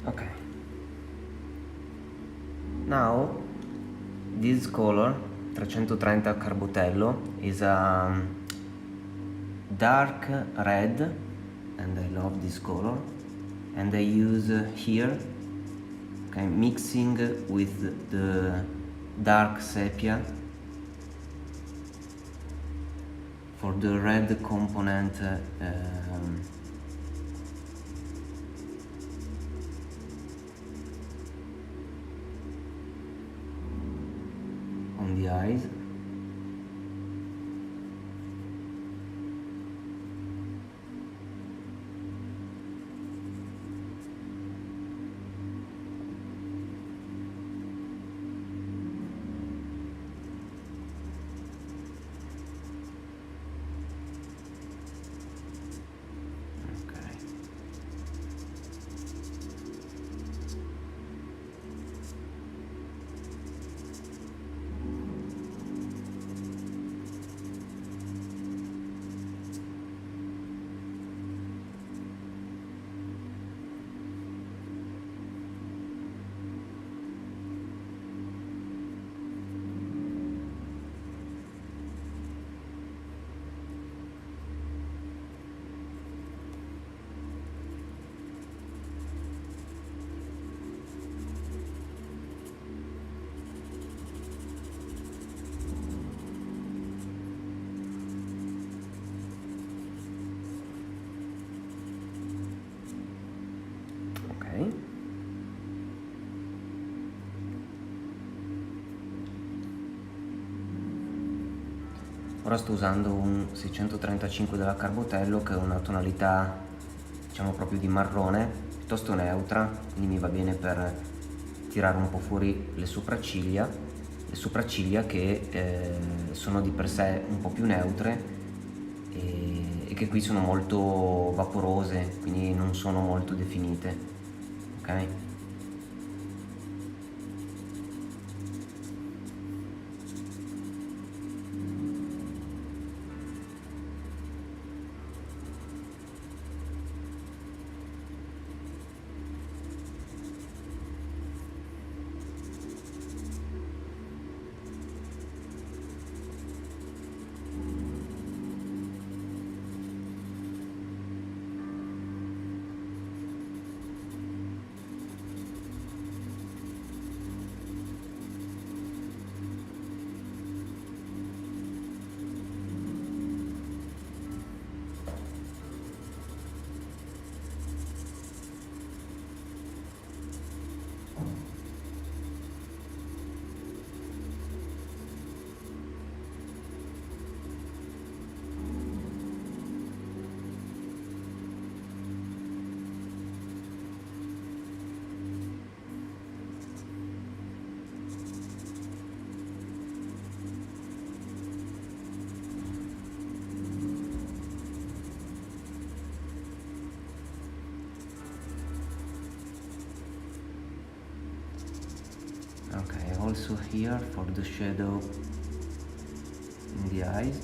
Okay. Now this color 330 Carbotello is a dark red, and I love this color, and I use here, okay, mixing with the dark sepia for the red component on the eyes. Ora sto usando un 635 della Carbotello, che è una tonalità, diciamo, proprio di marrone, piuttosto neutra, quindi mi va bene per tirare un po' fuori le sopracciglia che sono di per sé un po' più neutre e che qui sono molto vaporose, quindi non sono molto definite, ok? Okay, also here for the shadow in the eyes.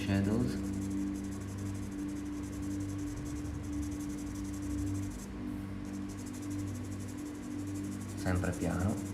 shadows, sempre piano.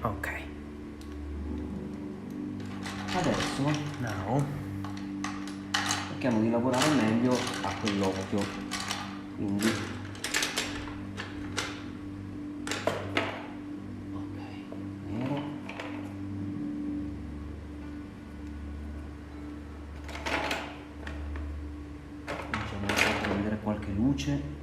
Ok, adesso now cerchiamo di lavorare meglio a quell'occhio, quindi ok, nero, cominciamo a prendere qualche luce.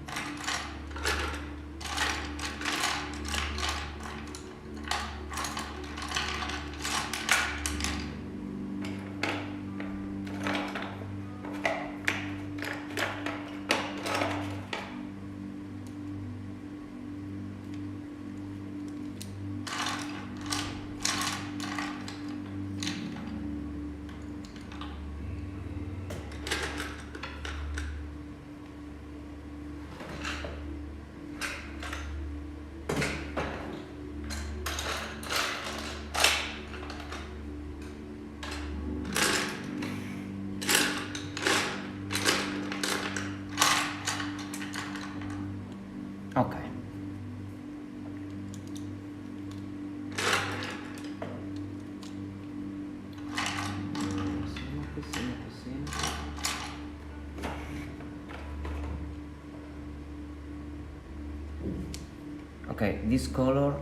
Ok, this color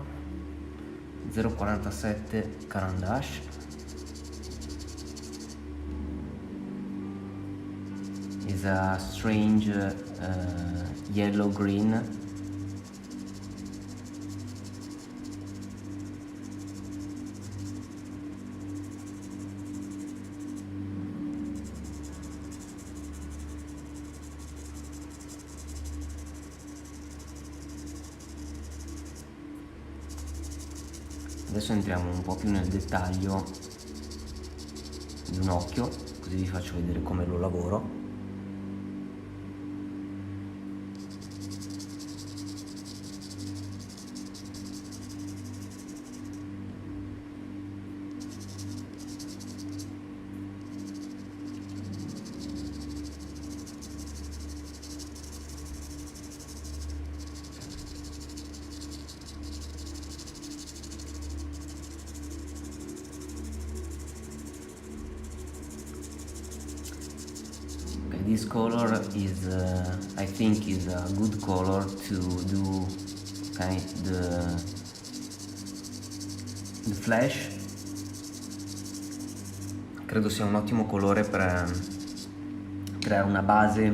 047 Caran d'Ache is a strange yellow green. Adesso entriamo un po' più nel dettaglio di un occhio, così vi faccio vedere come lo lavoro. This color is, I think, is a good color to do the flash. Credo sia un ottimo colore per creare una base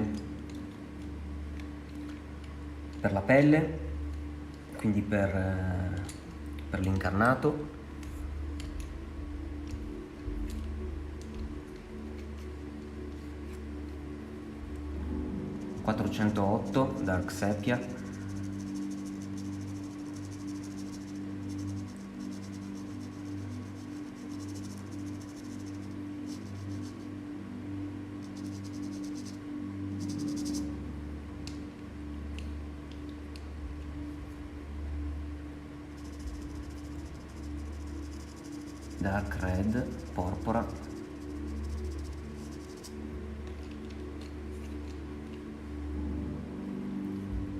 per la pelle, quindi per l'incarnato. (408) Dark Sepia. Dark Red, porpora.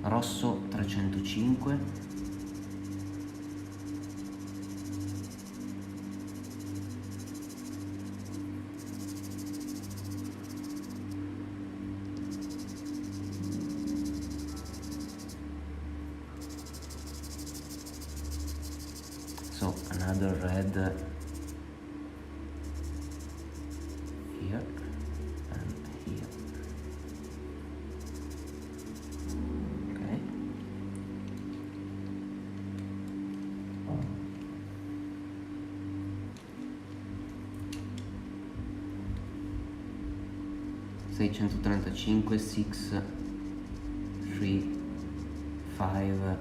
Rosso 305. So another red here and here. Okay. (635) 6 3 5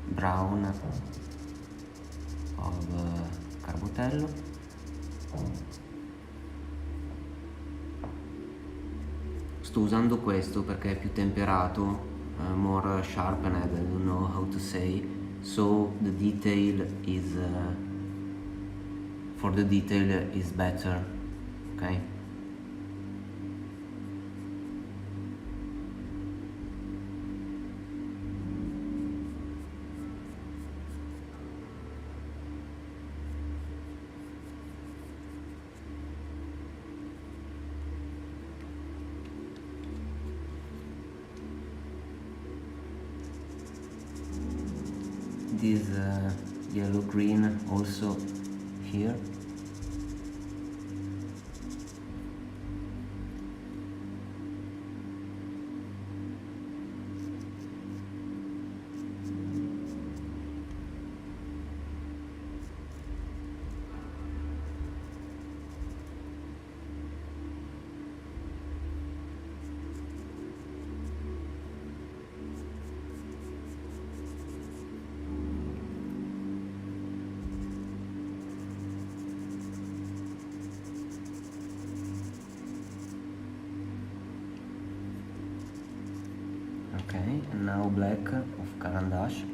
brown of Carbotello. Sto usando questo perché è più temperato, more sharpened, I don't know how to say, so the detail is for the detail is better, okay? This yellow green also here. Okay, and now black of Caran d'Ache.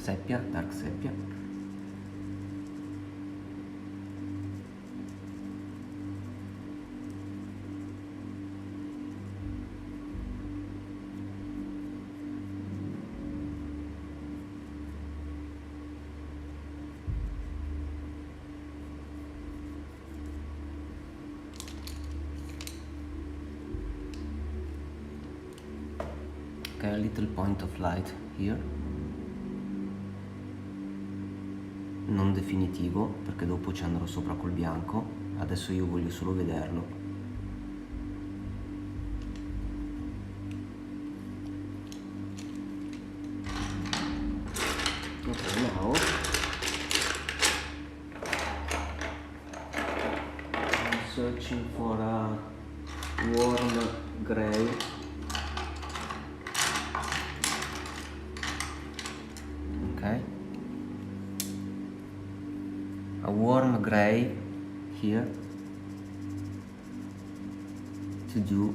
seppia, dark seppia. Okay, a little point of light here, non definitivo perché dopo ci andrò sopra col bianco, adesso io voglio solo vederlo. Okay, now I'm searching for a warm gray. Okay, a warm gray here to do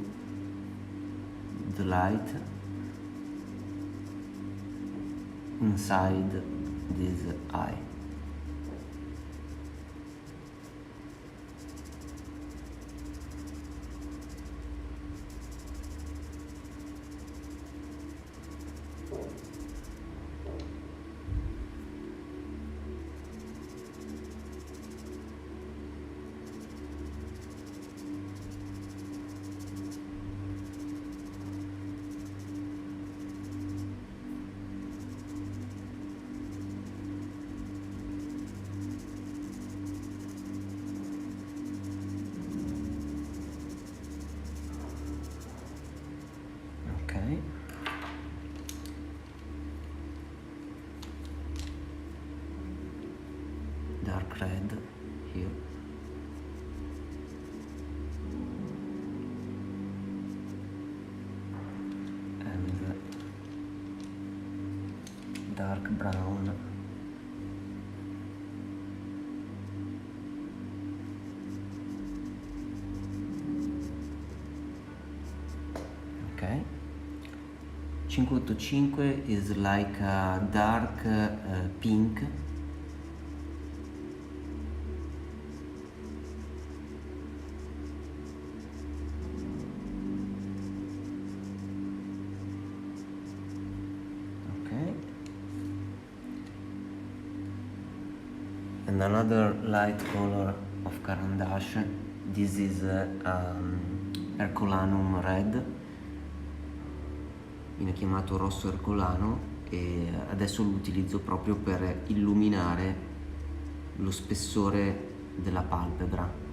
the light inside this eye. Okay. Dark red here. And dark brown. Okay. 585 is like a dark pink. Okay. And another light color of Caran d'Ache, this is Ercolanum red, viene chiamato rosso ercolano, e adesso lo utilizzo proprio per illuminare lo spessore della palpebra.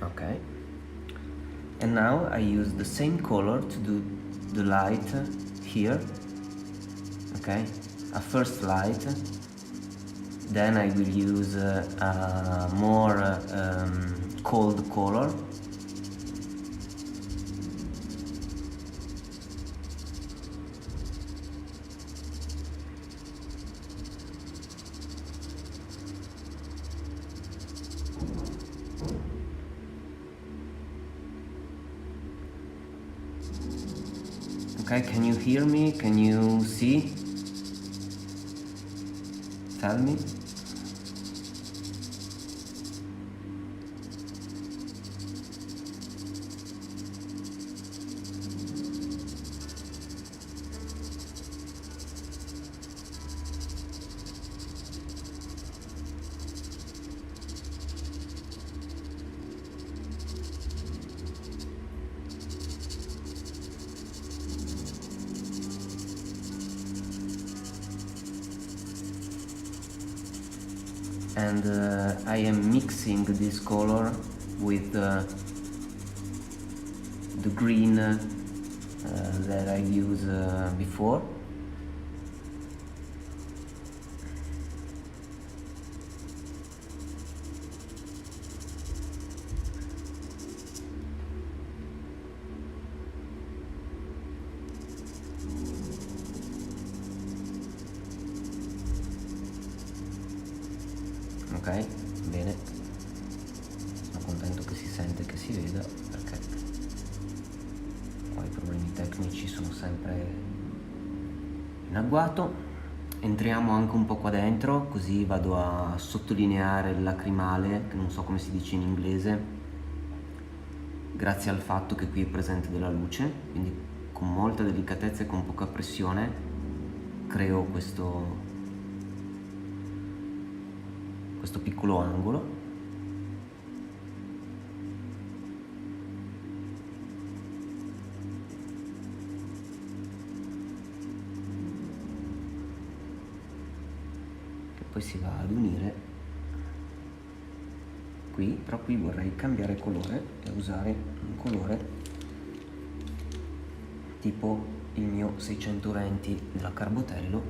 Okay, and now I use the same color to do the light here. Okay, a first light, then I will use a more cold color. Okay, can you hear me? Can you see? Tell me. And I am mixing this color with the green that I used before. Ok, bene, sono contento che si sente, che si veda, perché poi i problemi tecnici sono sempre in agguato. Entriamo anche un po' qua dentro, così vado a sottolineare il lacrimale, che non so come si dice in inglese, grazie al fatto che qui è presente della luce, quindi con molta delicatezza e con poca pressione creo questo piccolo angolo. Poi si va ad unire qui, però qui vorrei cambiare colore e usare un colore tipo il mio 620 della Carbotello,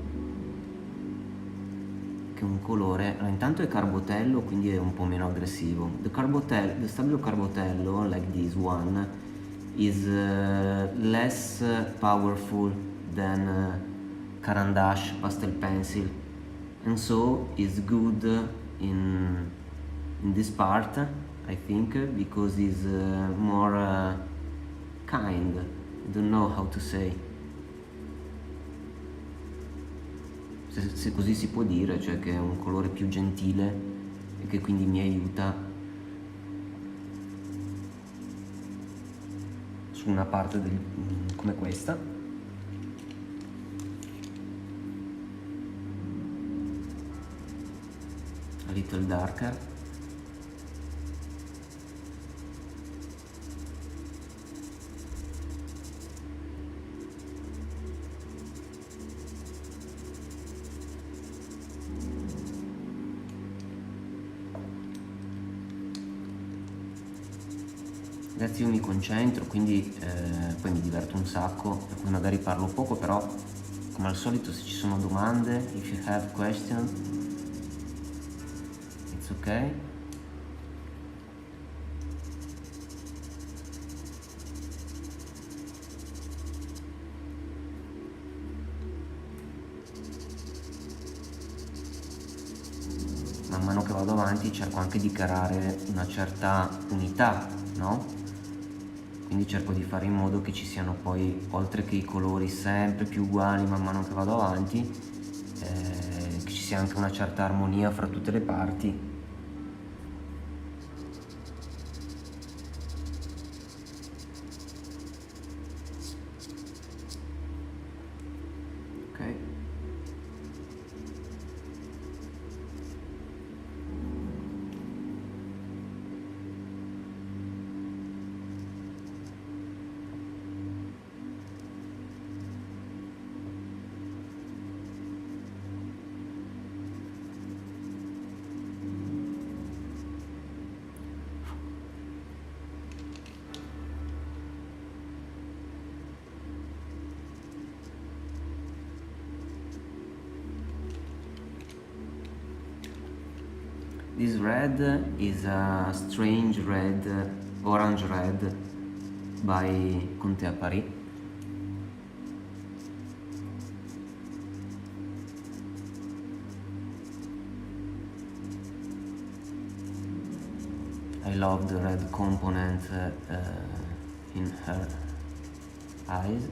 che è un colore, allora, intanto è Carbotello, quindi è un po' meno aggressivo. The Stabilo Carbotello, like this one, is less powerful than Caran d'Ache pastel pencil, and so it's good in this part, I think, because it's more kind. I don't know how to say, se così si può dire, cioè che è un colore più gentile e che quindi mi aiuta su una parte come questa. A little darker. Ragazzi, io mi concentro, quindi poi mi diverto un sacco e poi magari parlo poco, però come al solito se ci sono domande, if you have questions, it's ok. Man mano che vado avanti cerco anche di creare una certa unità, no? Quindi cerco di fare in modo che ci siano poi, oltre che i colori sempre più uguali man mano che vado avanti, che ci sia anche una certa armonia fra tutte le parti. Ok. This red is a strange red, orange red by Conte à Paris. I love the red component in her eyes.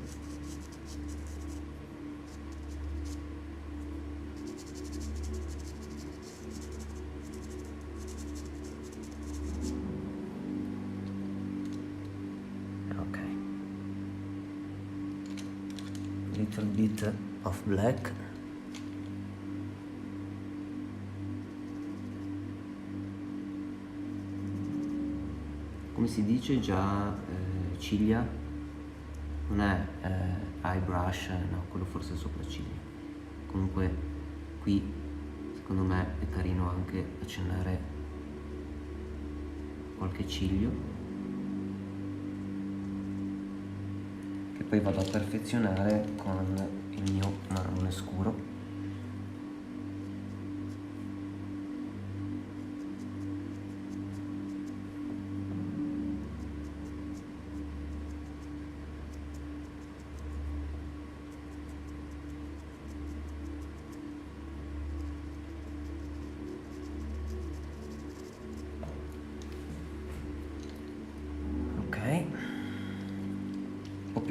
Okay. Little bit of black. Come si dice già, ciglia, non è eye brush, no, quello forse è sopracciglia. Comunque qui secondo me è carino anche accennare qualche ciglio, che poi vado a perfezionare con il mio marrone scuro.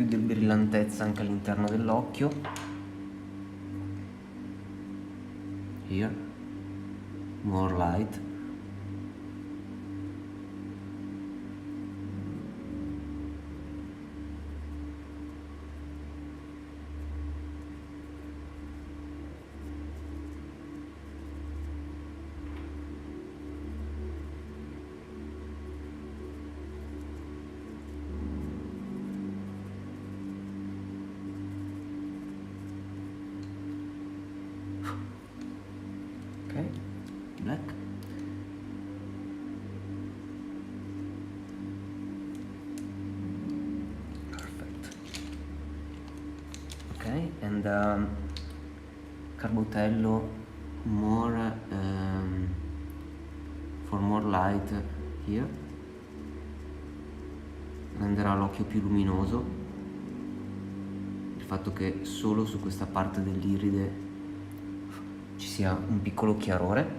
di brillantezza anche all'interno dell'occhio. Here, more light. Ok, black. Perfect. Ok, and Carbotello more for more light here. Renderà l'occhio più luminoso. Il fatto che solo su questa parte dell'iride ci sia un piccolo chiarore,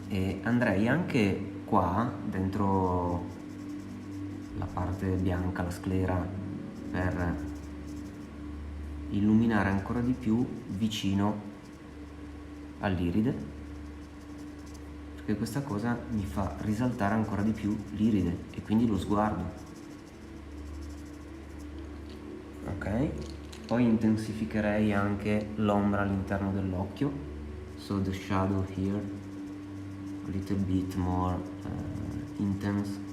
e andrei anche qua dentro la parte bianca, la sclera, per illuminare ancora di più vicino all'iride, perché questa cosa mi fa risaltare ancora di più l'iride e quindi lo sguardo. Ok, poi intensificherei anche l'ombra all'interno dell'occhio, so the shadow here a little bit more intense.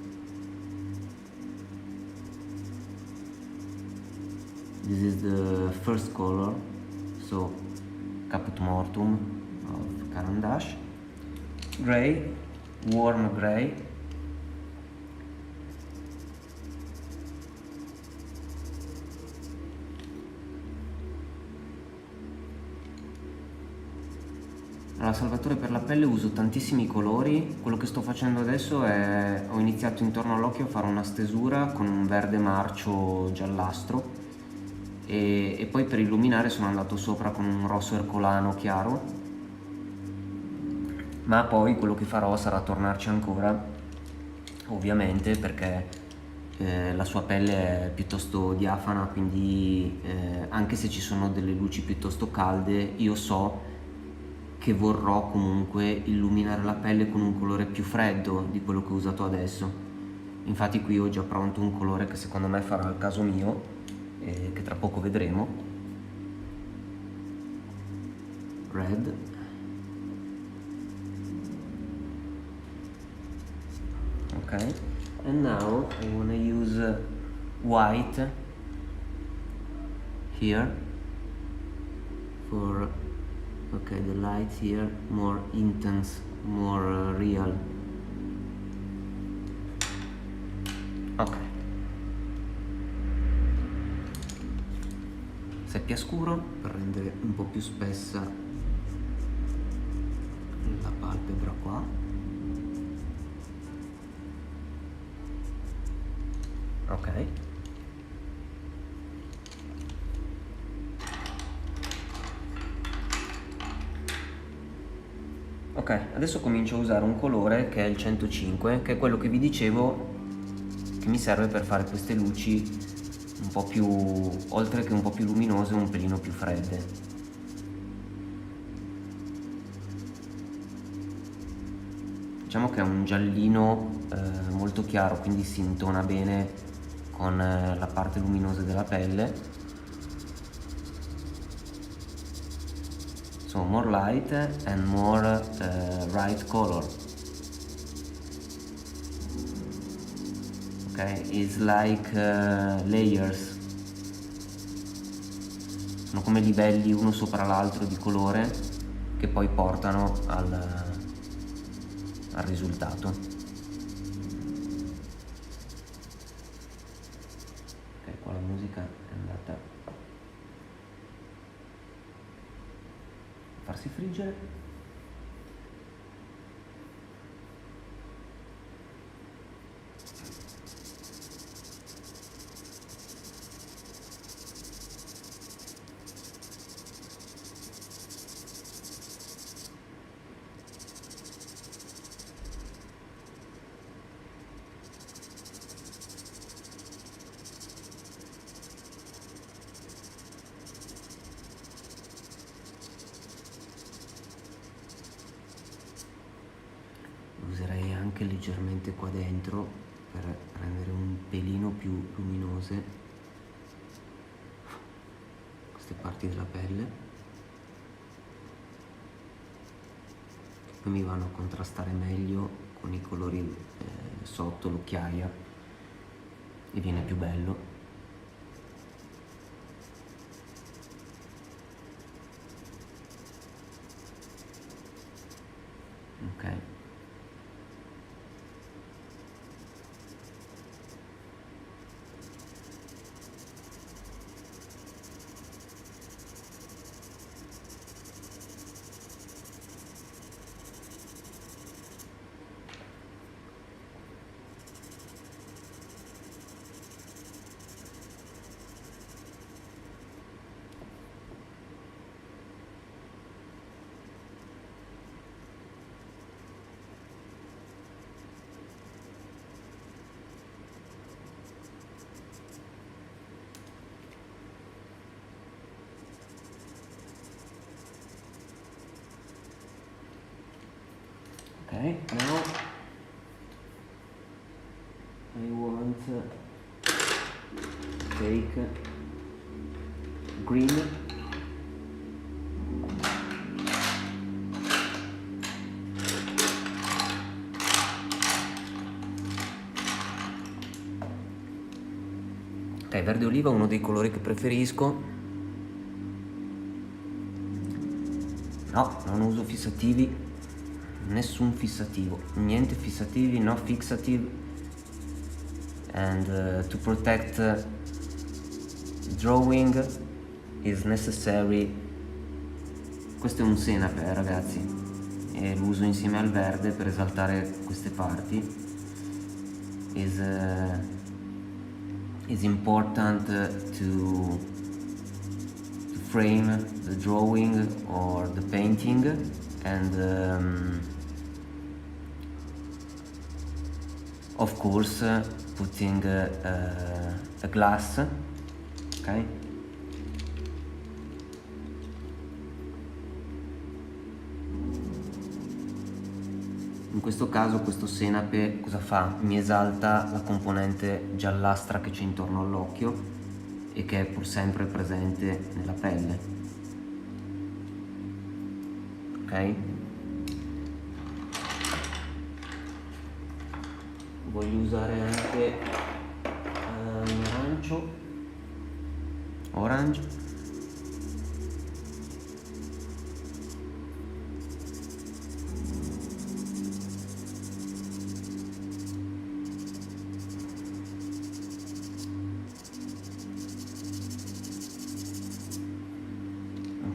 This is the first color, so Caput Mortuum of Caran d'Ache. Gray, warm gray. Allora, Salvatore, per la pelle uso tantissimi colori. Quello che sto facendo adesso è, ho iniziato intorno all'occhio a fare una stesura con un verde marcio giallastro, e poi per illuminare sono andato sopra con un rosso ercolano chiaro, ma poi quello che farò sarà tornarci ancora, ovviamente, perché la sua pelle è piuttosto diafana, quindi anche se ci sono delle luci piuttosto calde, io so che vorrò comunque illuminare la pelle con un colore più freddo di quello che ho usato adesso. Infatti qui ho già pronto un colore che secondo me farà il caso mio, che tra poco vedremo. Red. Ok, and now I want to use white here for, okay, the light here more intense, more real. Ok, seppia scuro per rendere un po' più spessa la palpebra qua. Ok, ok, adesso comincio a usare un colore che è il 105, che è quello che vi dicevo che mi serve per fare queste luci un po' più, oltre che un po' più luminose, un pelino più fredde. Diciamo che è un giallino molto chiaro, quindi si intona bene con la parte luminosa della pelle. So more light and more right color. Okay, it's like layers. Sono come livelli uno sopra l'altro di colore che poi portano al risultato. Ok, qua la musica è andata a farsi friggere. anche leggermente qua dentro per rendere un pelino più luminose queste parti della pelle, che poi mi vanno a contrastare meglio con i colori sotto l'occhiaia e viene più bello. Ok. Okay, now I want to take green ok, verde oliva è uno dei colori che preferisco. No, non uso fissativi, nessun fissativo, niente fissativi, no fixative, and to protect drawing is necessary. Questo è un senape, ragazzi, e lo uso insieme al verde per esaltare queste parti. Is important to frame the drawing or the painting, and of course putting a glass, ok? In questo caso questo senape cosa fa? Mi esalta la componente giallastra che c'è intorno all'occhio e che è pur sempre presente nella pelle, ok? Voglio usare anche un arancio, orange,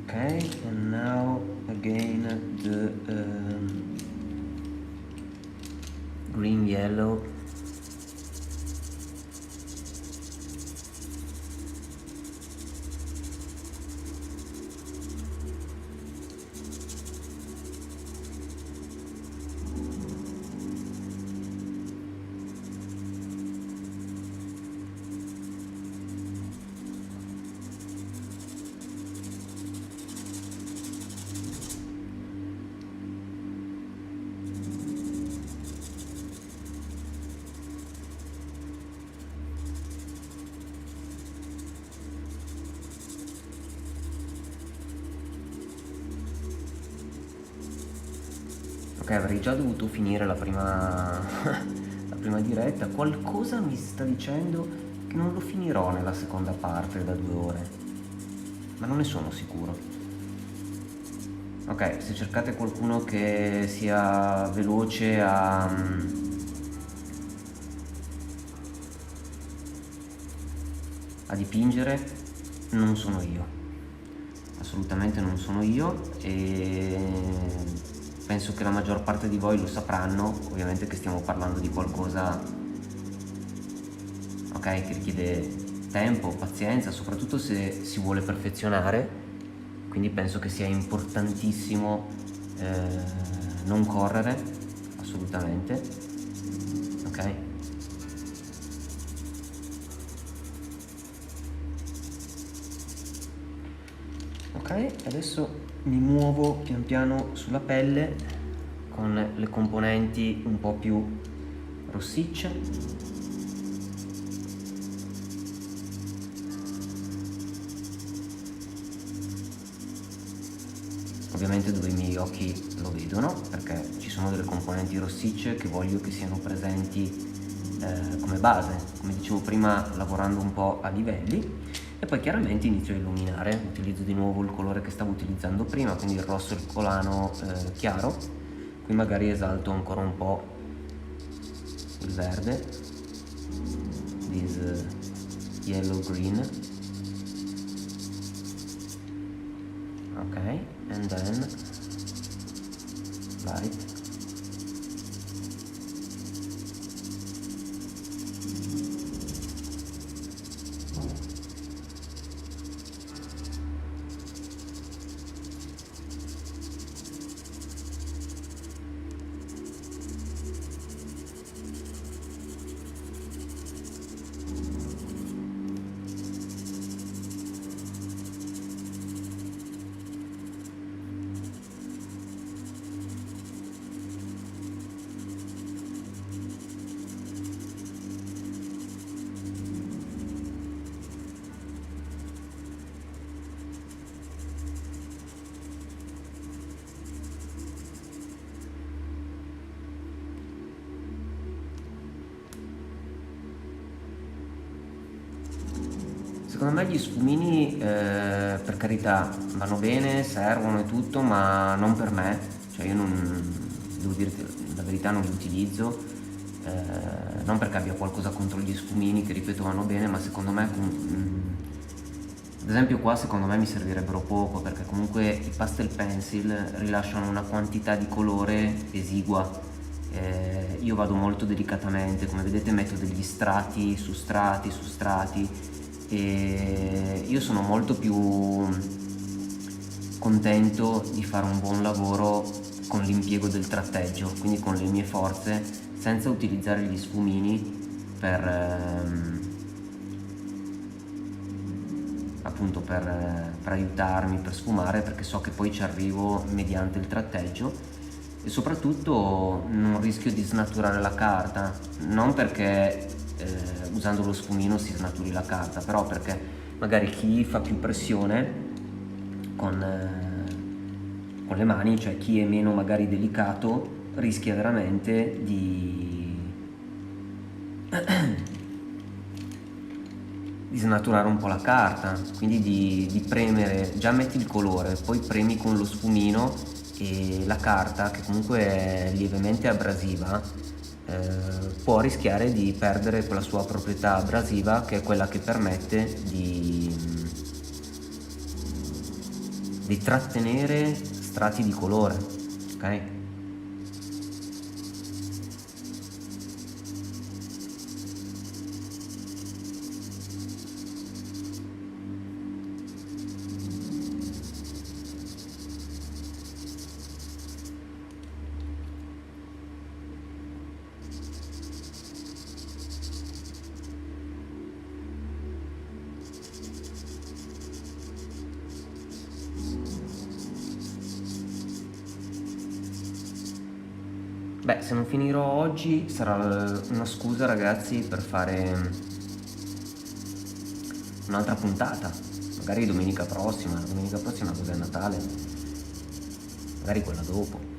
okay, and now again the green yellow. Ok, avrei già dovuto finire la prima, la prima diretta. Qualcosa mi sta dicendo che non lo finirò nella seconda parte da 2 ore, ma non ne sono sicuro. Ok, se cercate qualcuno che sia veloce a dipingere, non sono io, assolutamente non sono io, e penso che la maggior parte di voi lo sapranno, ovviamente, che stiamo parlando di qualcosa, ok, che richiede tempo, pazienza, soprattutto se si vuole perfezionare, quindi penso che sia importantissimo non correre, assolutamente, ok? Ok, adesso mi muovo pian piano sulla pelle con le componenti un po' più rossicce. Ovviamente dove i miei occhi lo vedono, perché ci sono delle componenti rossicce che voglio che siano presenti come base, come dicevo prima, lavorando un po' a livelli, e poi chiaramente inizio a illuminare. Utilizzo di nuovo il colore che stavo utilizzando prima, quindi il rosso e il colano chiaro. Qui magari esalto ancora un po' il verde, this yellow green. Ok, and then light. Secondo me gli sfumini, per carità, vanno bene, servono e tutto, ma non per me. Cioè io non, devo dirti la verità, non li utilizzo, non perché abbia qualcosa contro gli sfumini, che ripeto vanno bene, ma secondo me, ad esempio qua secondo me mi servirebbero poco, perché comunque i pastel pencil rilasciano una quantità di colore esigua. Io vado molto delicatamente, come vedete metto degli strati su strati su strati, e io sono molto più contento di fare un buon lavoro con l'impiego del tratteggio, quindi con le mie forze, senza utilizzare gli sfumini appunto per aiutarmi, per sfumare, perché so che poi ci arrivo mediante il tratteggio, e soprattutto non rischio di snaturare la carta, non perché usando lo sfumino si snaturi la carta, però perché magari chi fa più pressione con le mani, cioè chi è meno magari delicato, rischia veramente di snaturare un po' la carta, quindi di premere, già metti il colore, poi premi con lo sfumino e la carta, che comunque è lievemente abrasiva, può rischiare di perdere quella sua proprietà abrasiva, che è quella che permette di trattenere strati di colore, ok? Beh, se non finirò oggi sarà una scusa, ragazzi, per fare un'altra puntata, magari domenica prossima cos'è, Natale, magari quella dopo.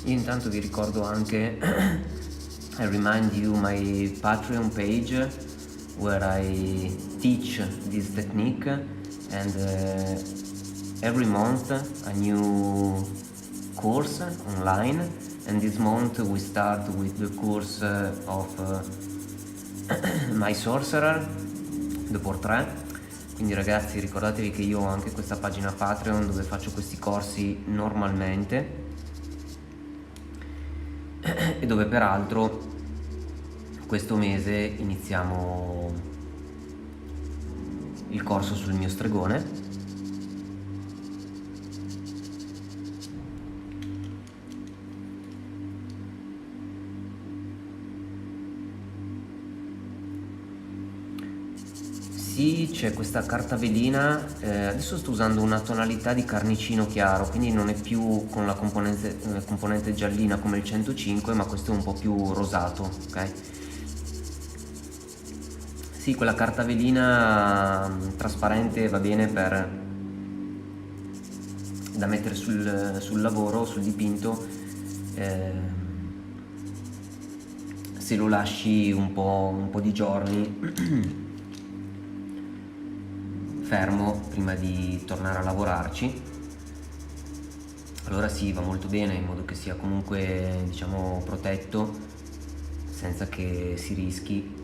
Io intanto vi ricordo anche I remind you my Patreon page where I teach this technique, and every month a new course online, and this month we start with the course of My Sorcerer, The Portrait. Quindi ragazzi, ricordatevi che io ho anche questa pagina Patreon dove faccio questi corsi normalmente e dove peraltro questo mese iniziamo il corso sul mio stregone. Sì, c'è questa carta velina, adesso sto usando una tonalità di carnicino chiaro, quindi non è più con la componente giallina come il 105, ma questo è un po' più rosato, ok? Sì, quella carta velina trasparente va bene da mettere sul lavoro, sul dipinto, se lo lasci un po' di giorni fermo prima di tornare a lavorarci, allora sì, va molto bene, in modo che sia comunque, diciamo, protetto senza che si rischi.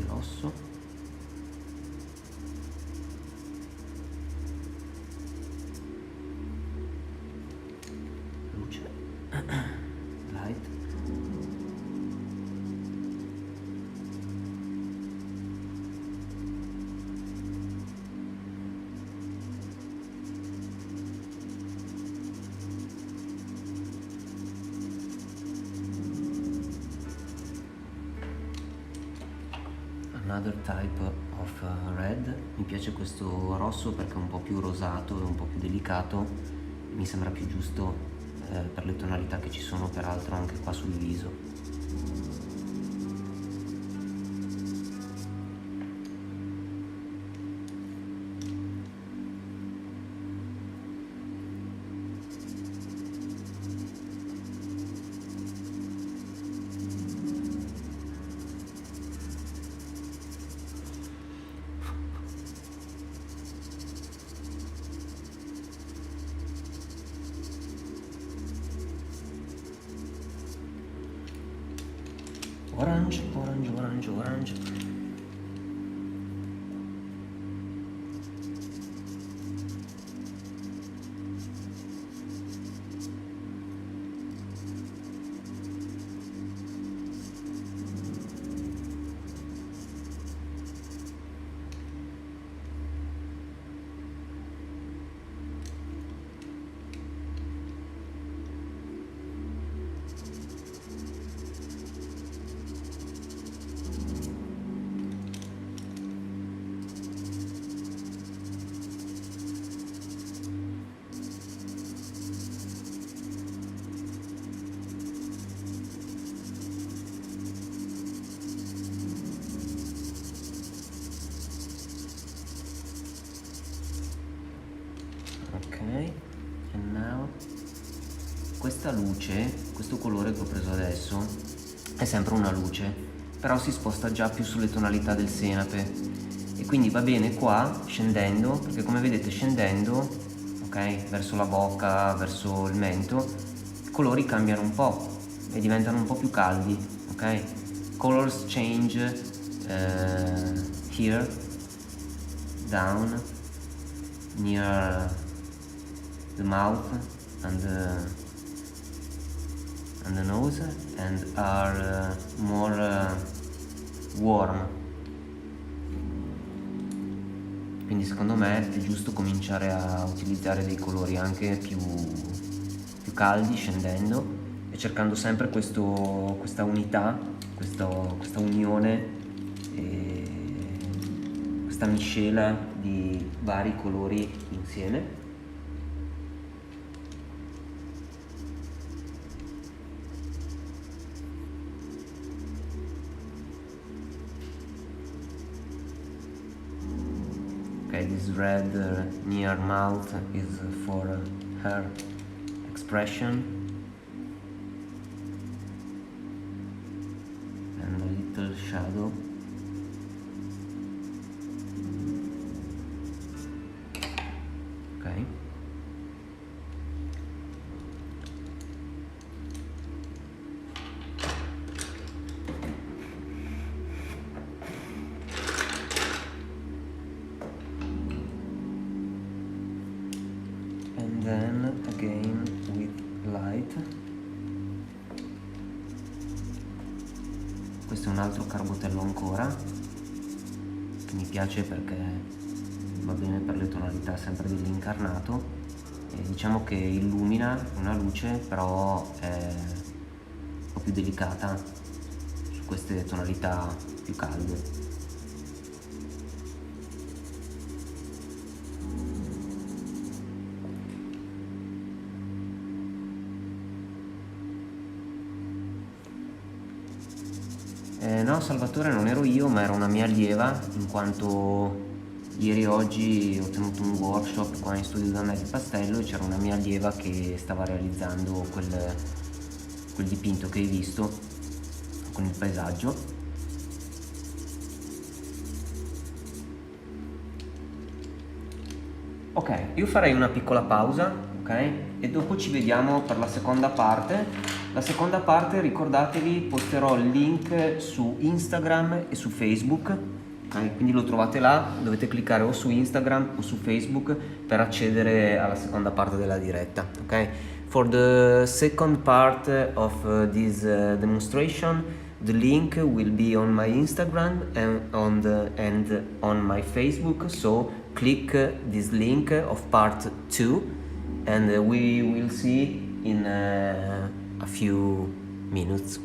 Rosso, luce, light, another type of red. Mi piace questo rosso perché è un po' più rosato e un po' più delicato, mi sembra più giusto per le tonalità che ci sono peraltro anche qua sul viso. Orange, orange, orange, orange. Ok, and now questa luce, questo colore che ho preso adesso è sempre una luce, però si sposta già più sulle tonalità del senape e quindi va bene qua scendendo, perché come vedete scendendo, ok, verso la bocca, verso il mento, i colori cambiano un po' e diventano un po' più caldi, ok? Colors change here, down, near the mouth and the nose, and are more warm. Quindi secondo me è giusto cominciare a utilizzare dei colori anche più caldi scendendo e cercando sempre questa unità, questa unione e questa miscela di vari colori insieme. Okay, this red near mouth is for her expression, and a little shadow. Okay. And then again with light. Questo è un altro carbotello ancora, che mi piace perché va bene per le tonalità sempre dell'incarnato, e diciamo che illumina una luce, però è un po' più delicata su queste tonalità più calde. No, Salvatore, non ero io, ma era una mia allieva, in quanto ieri e oggi ho tenuto un workshop qua in studio da me di Pastello e c'era una mia allieva che stava realizzando quel dipinto che hai visto con il paesaggio. Ok, io farei una piccola pausa, ok? E dopo ci vediamo per la seconda parte. La seconda parte, ricordatevi, posterò il link su Instagram e su Facebook, ok? Quindi lo trovate là, dovete cliccare o su Instagram o su Facebook per accedere alla seconda parte della diretta, ok? For the second part of this demonstration, the link will be on my Instagram and on my Facebook, so click this link of part 2 and we will see in a few minutes.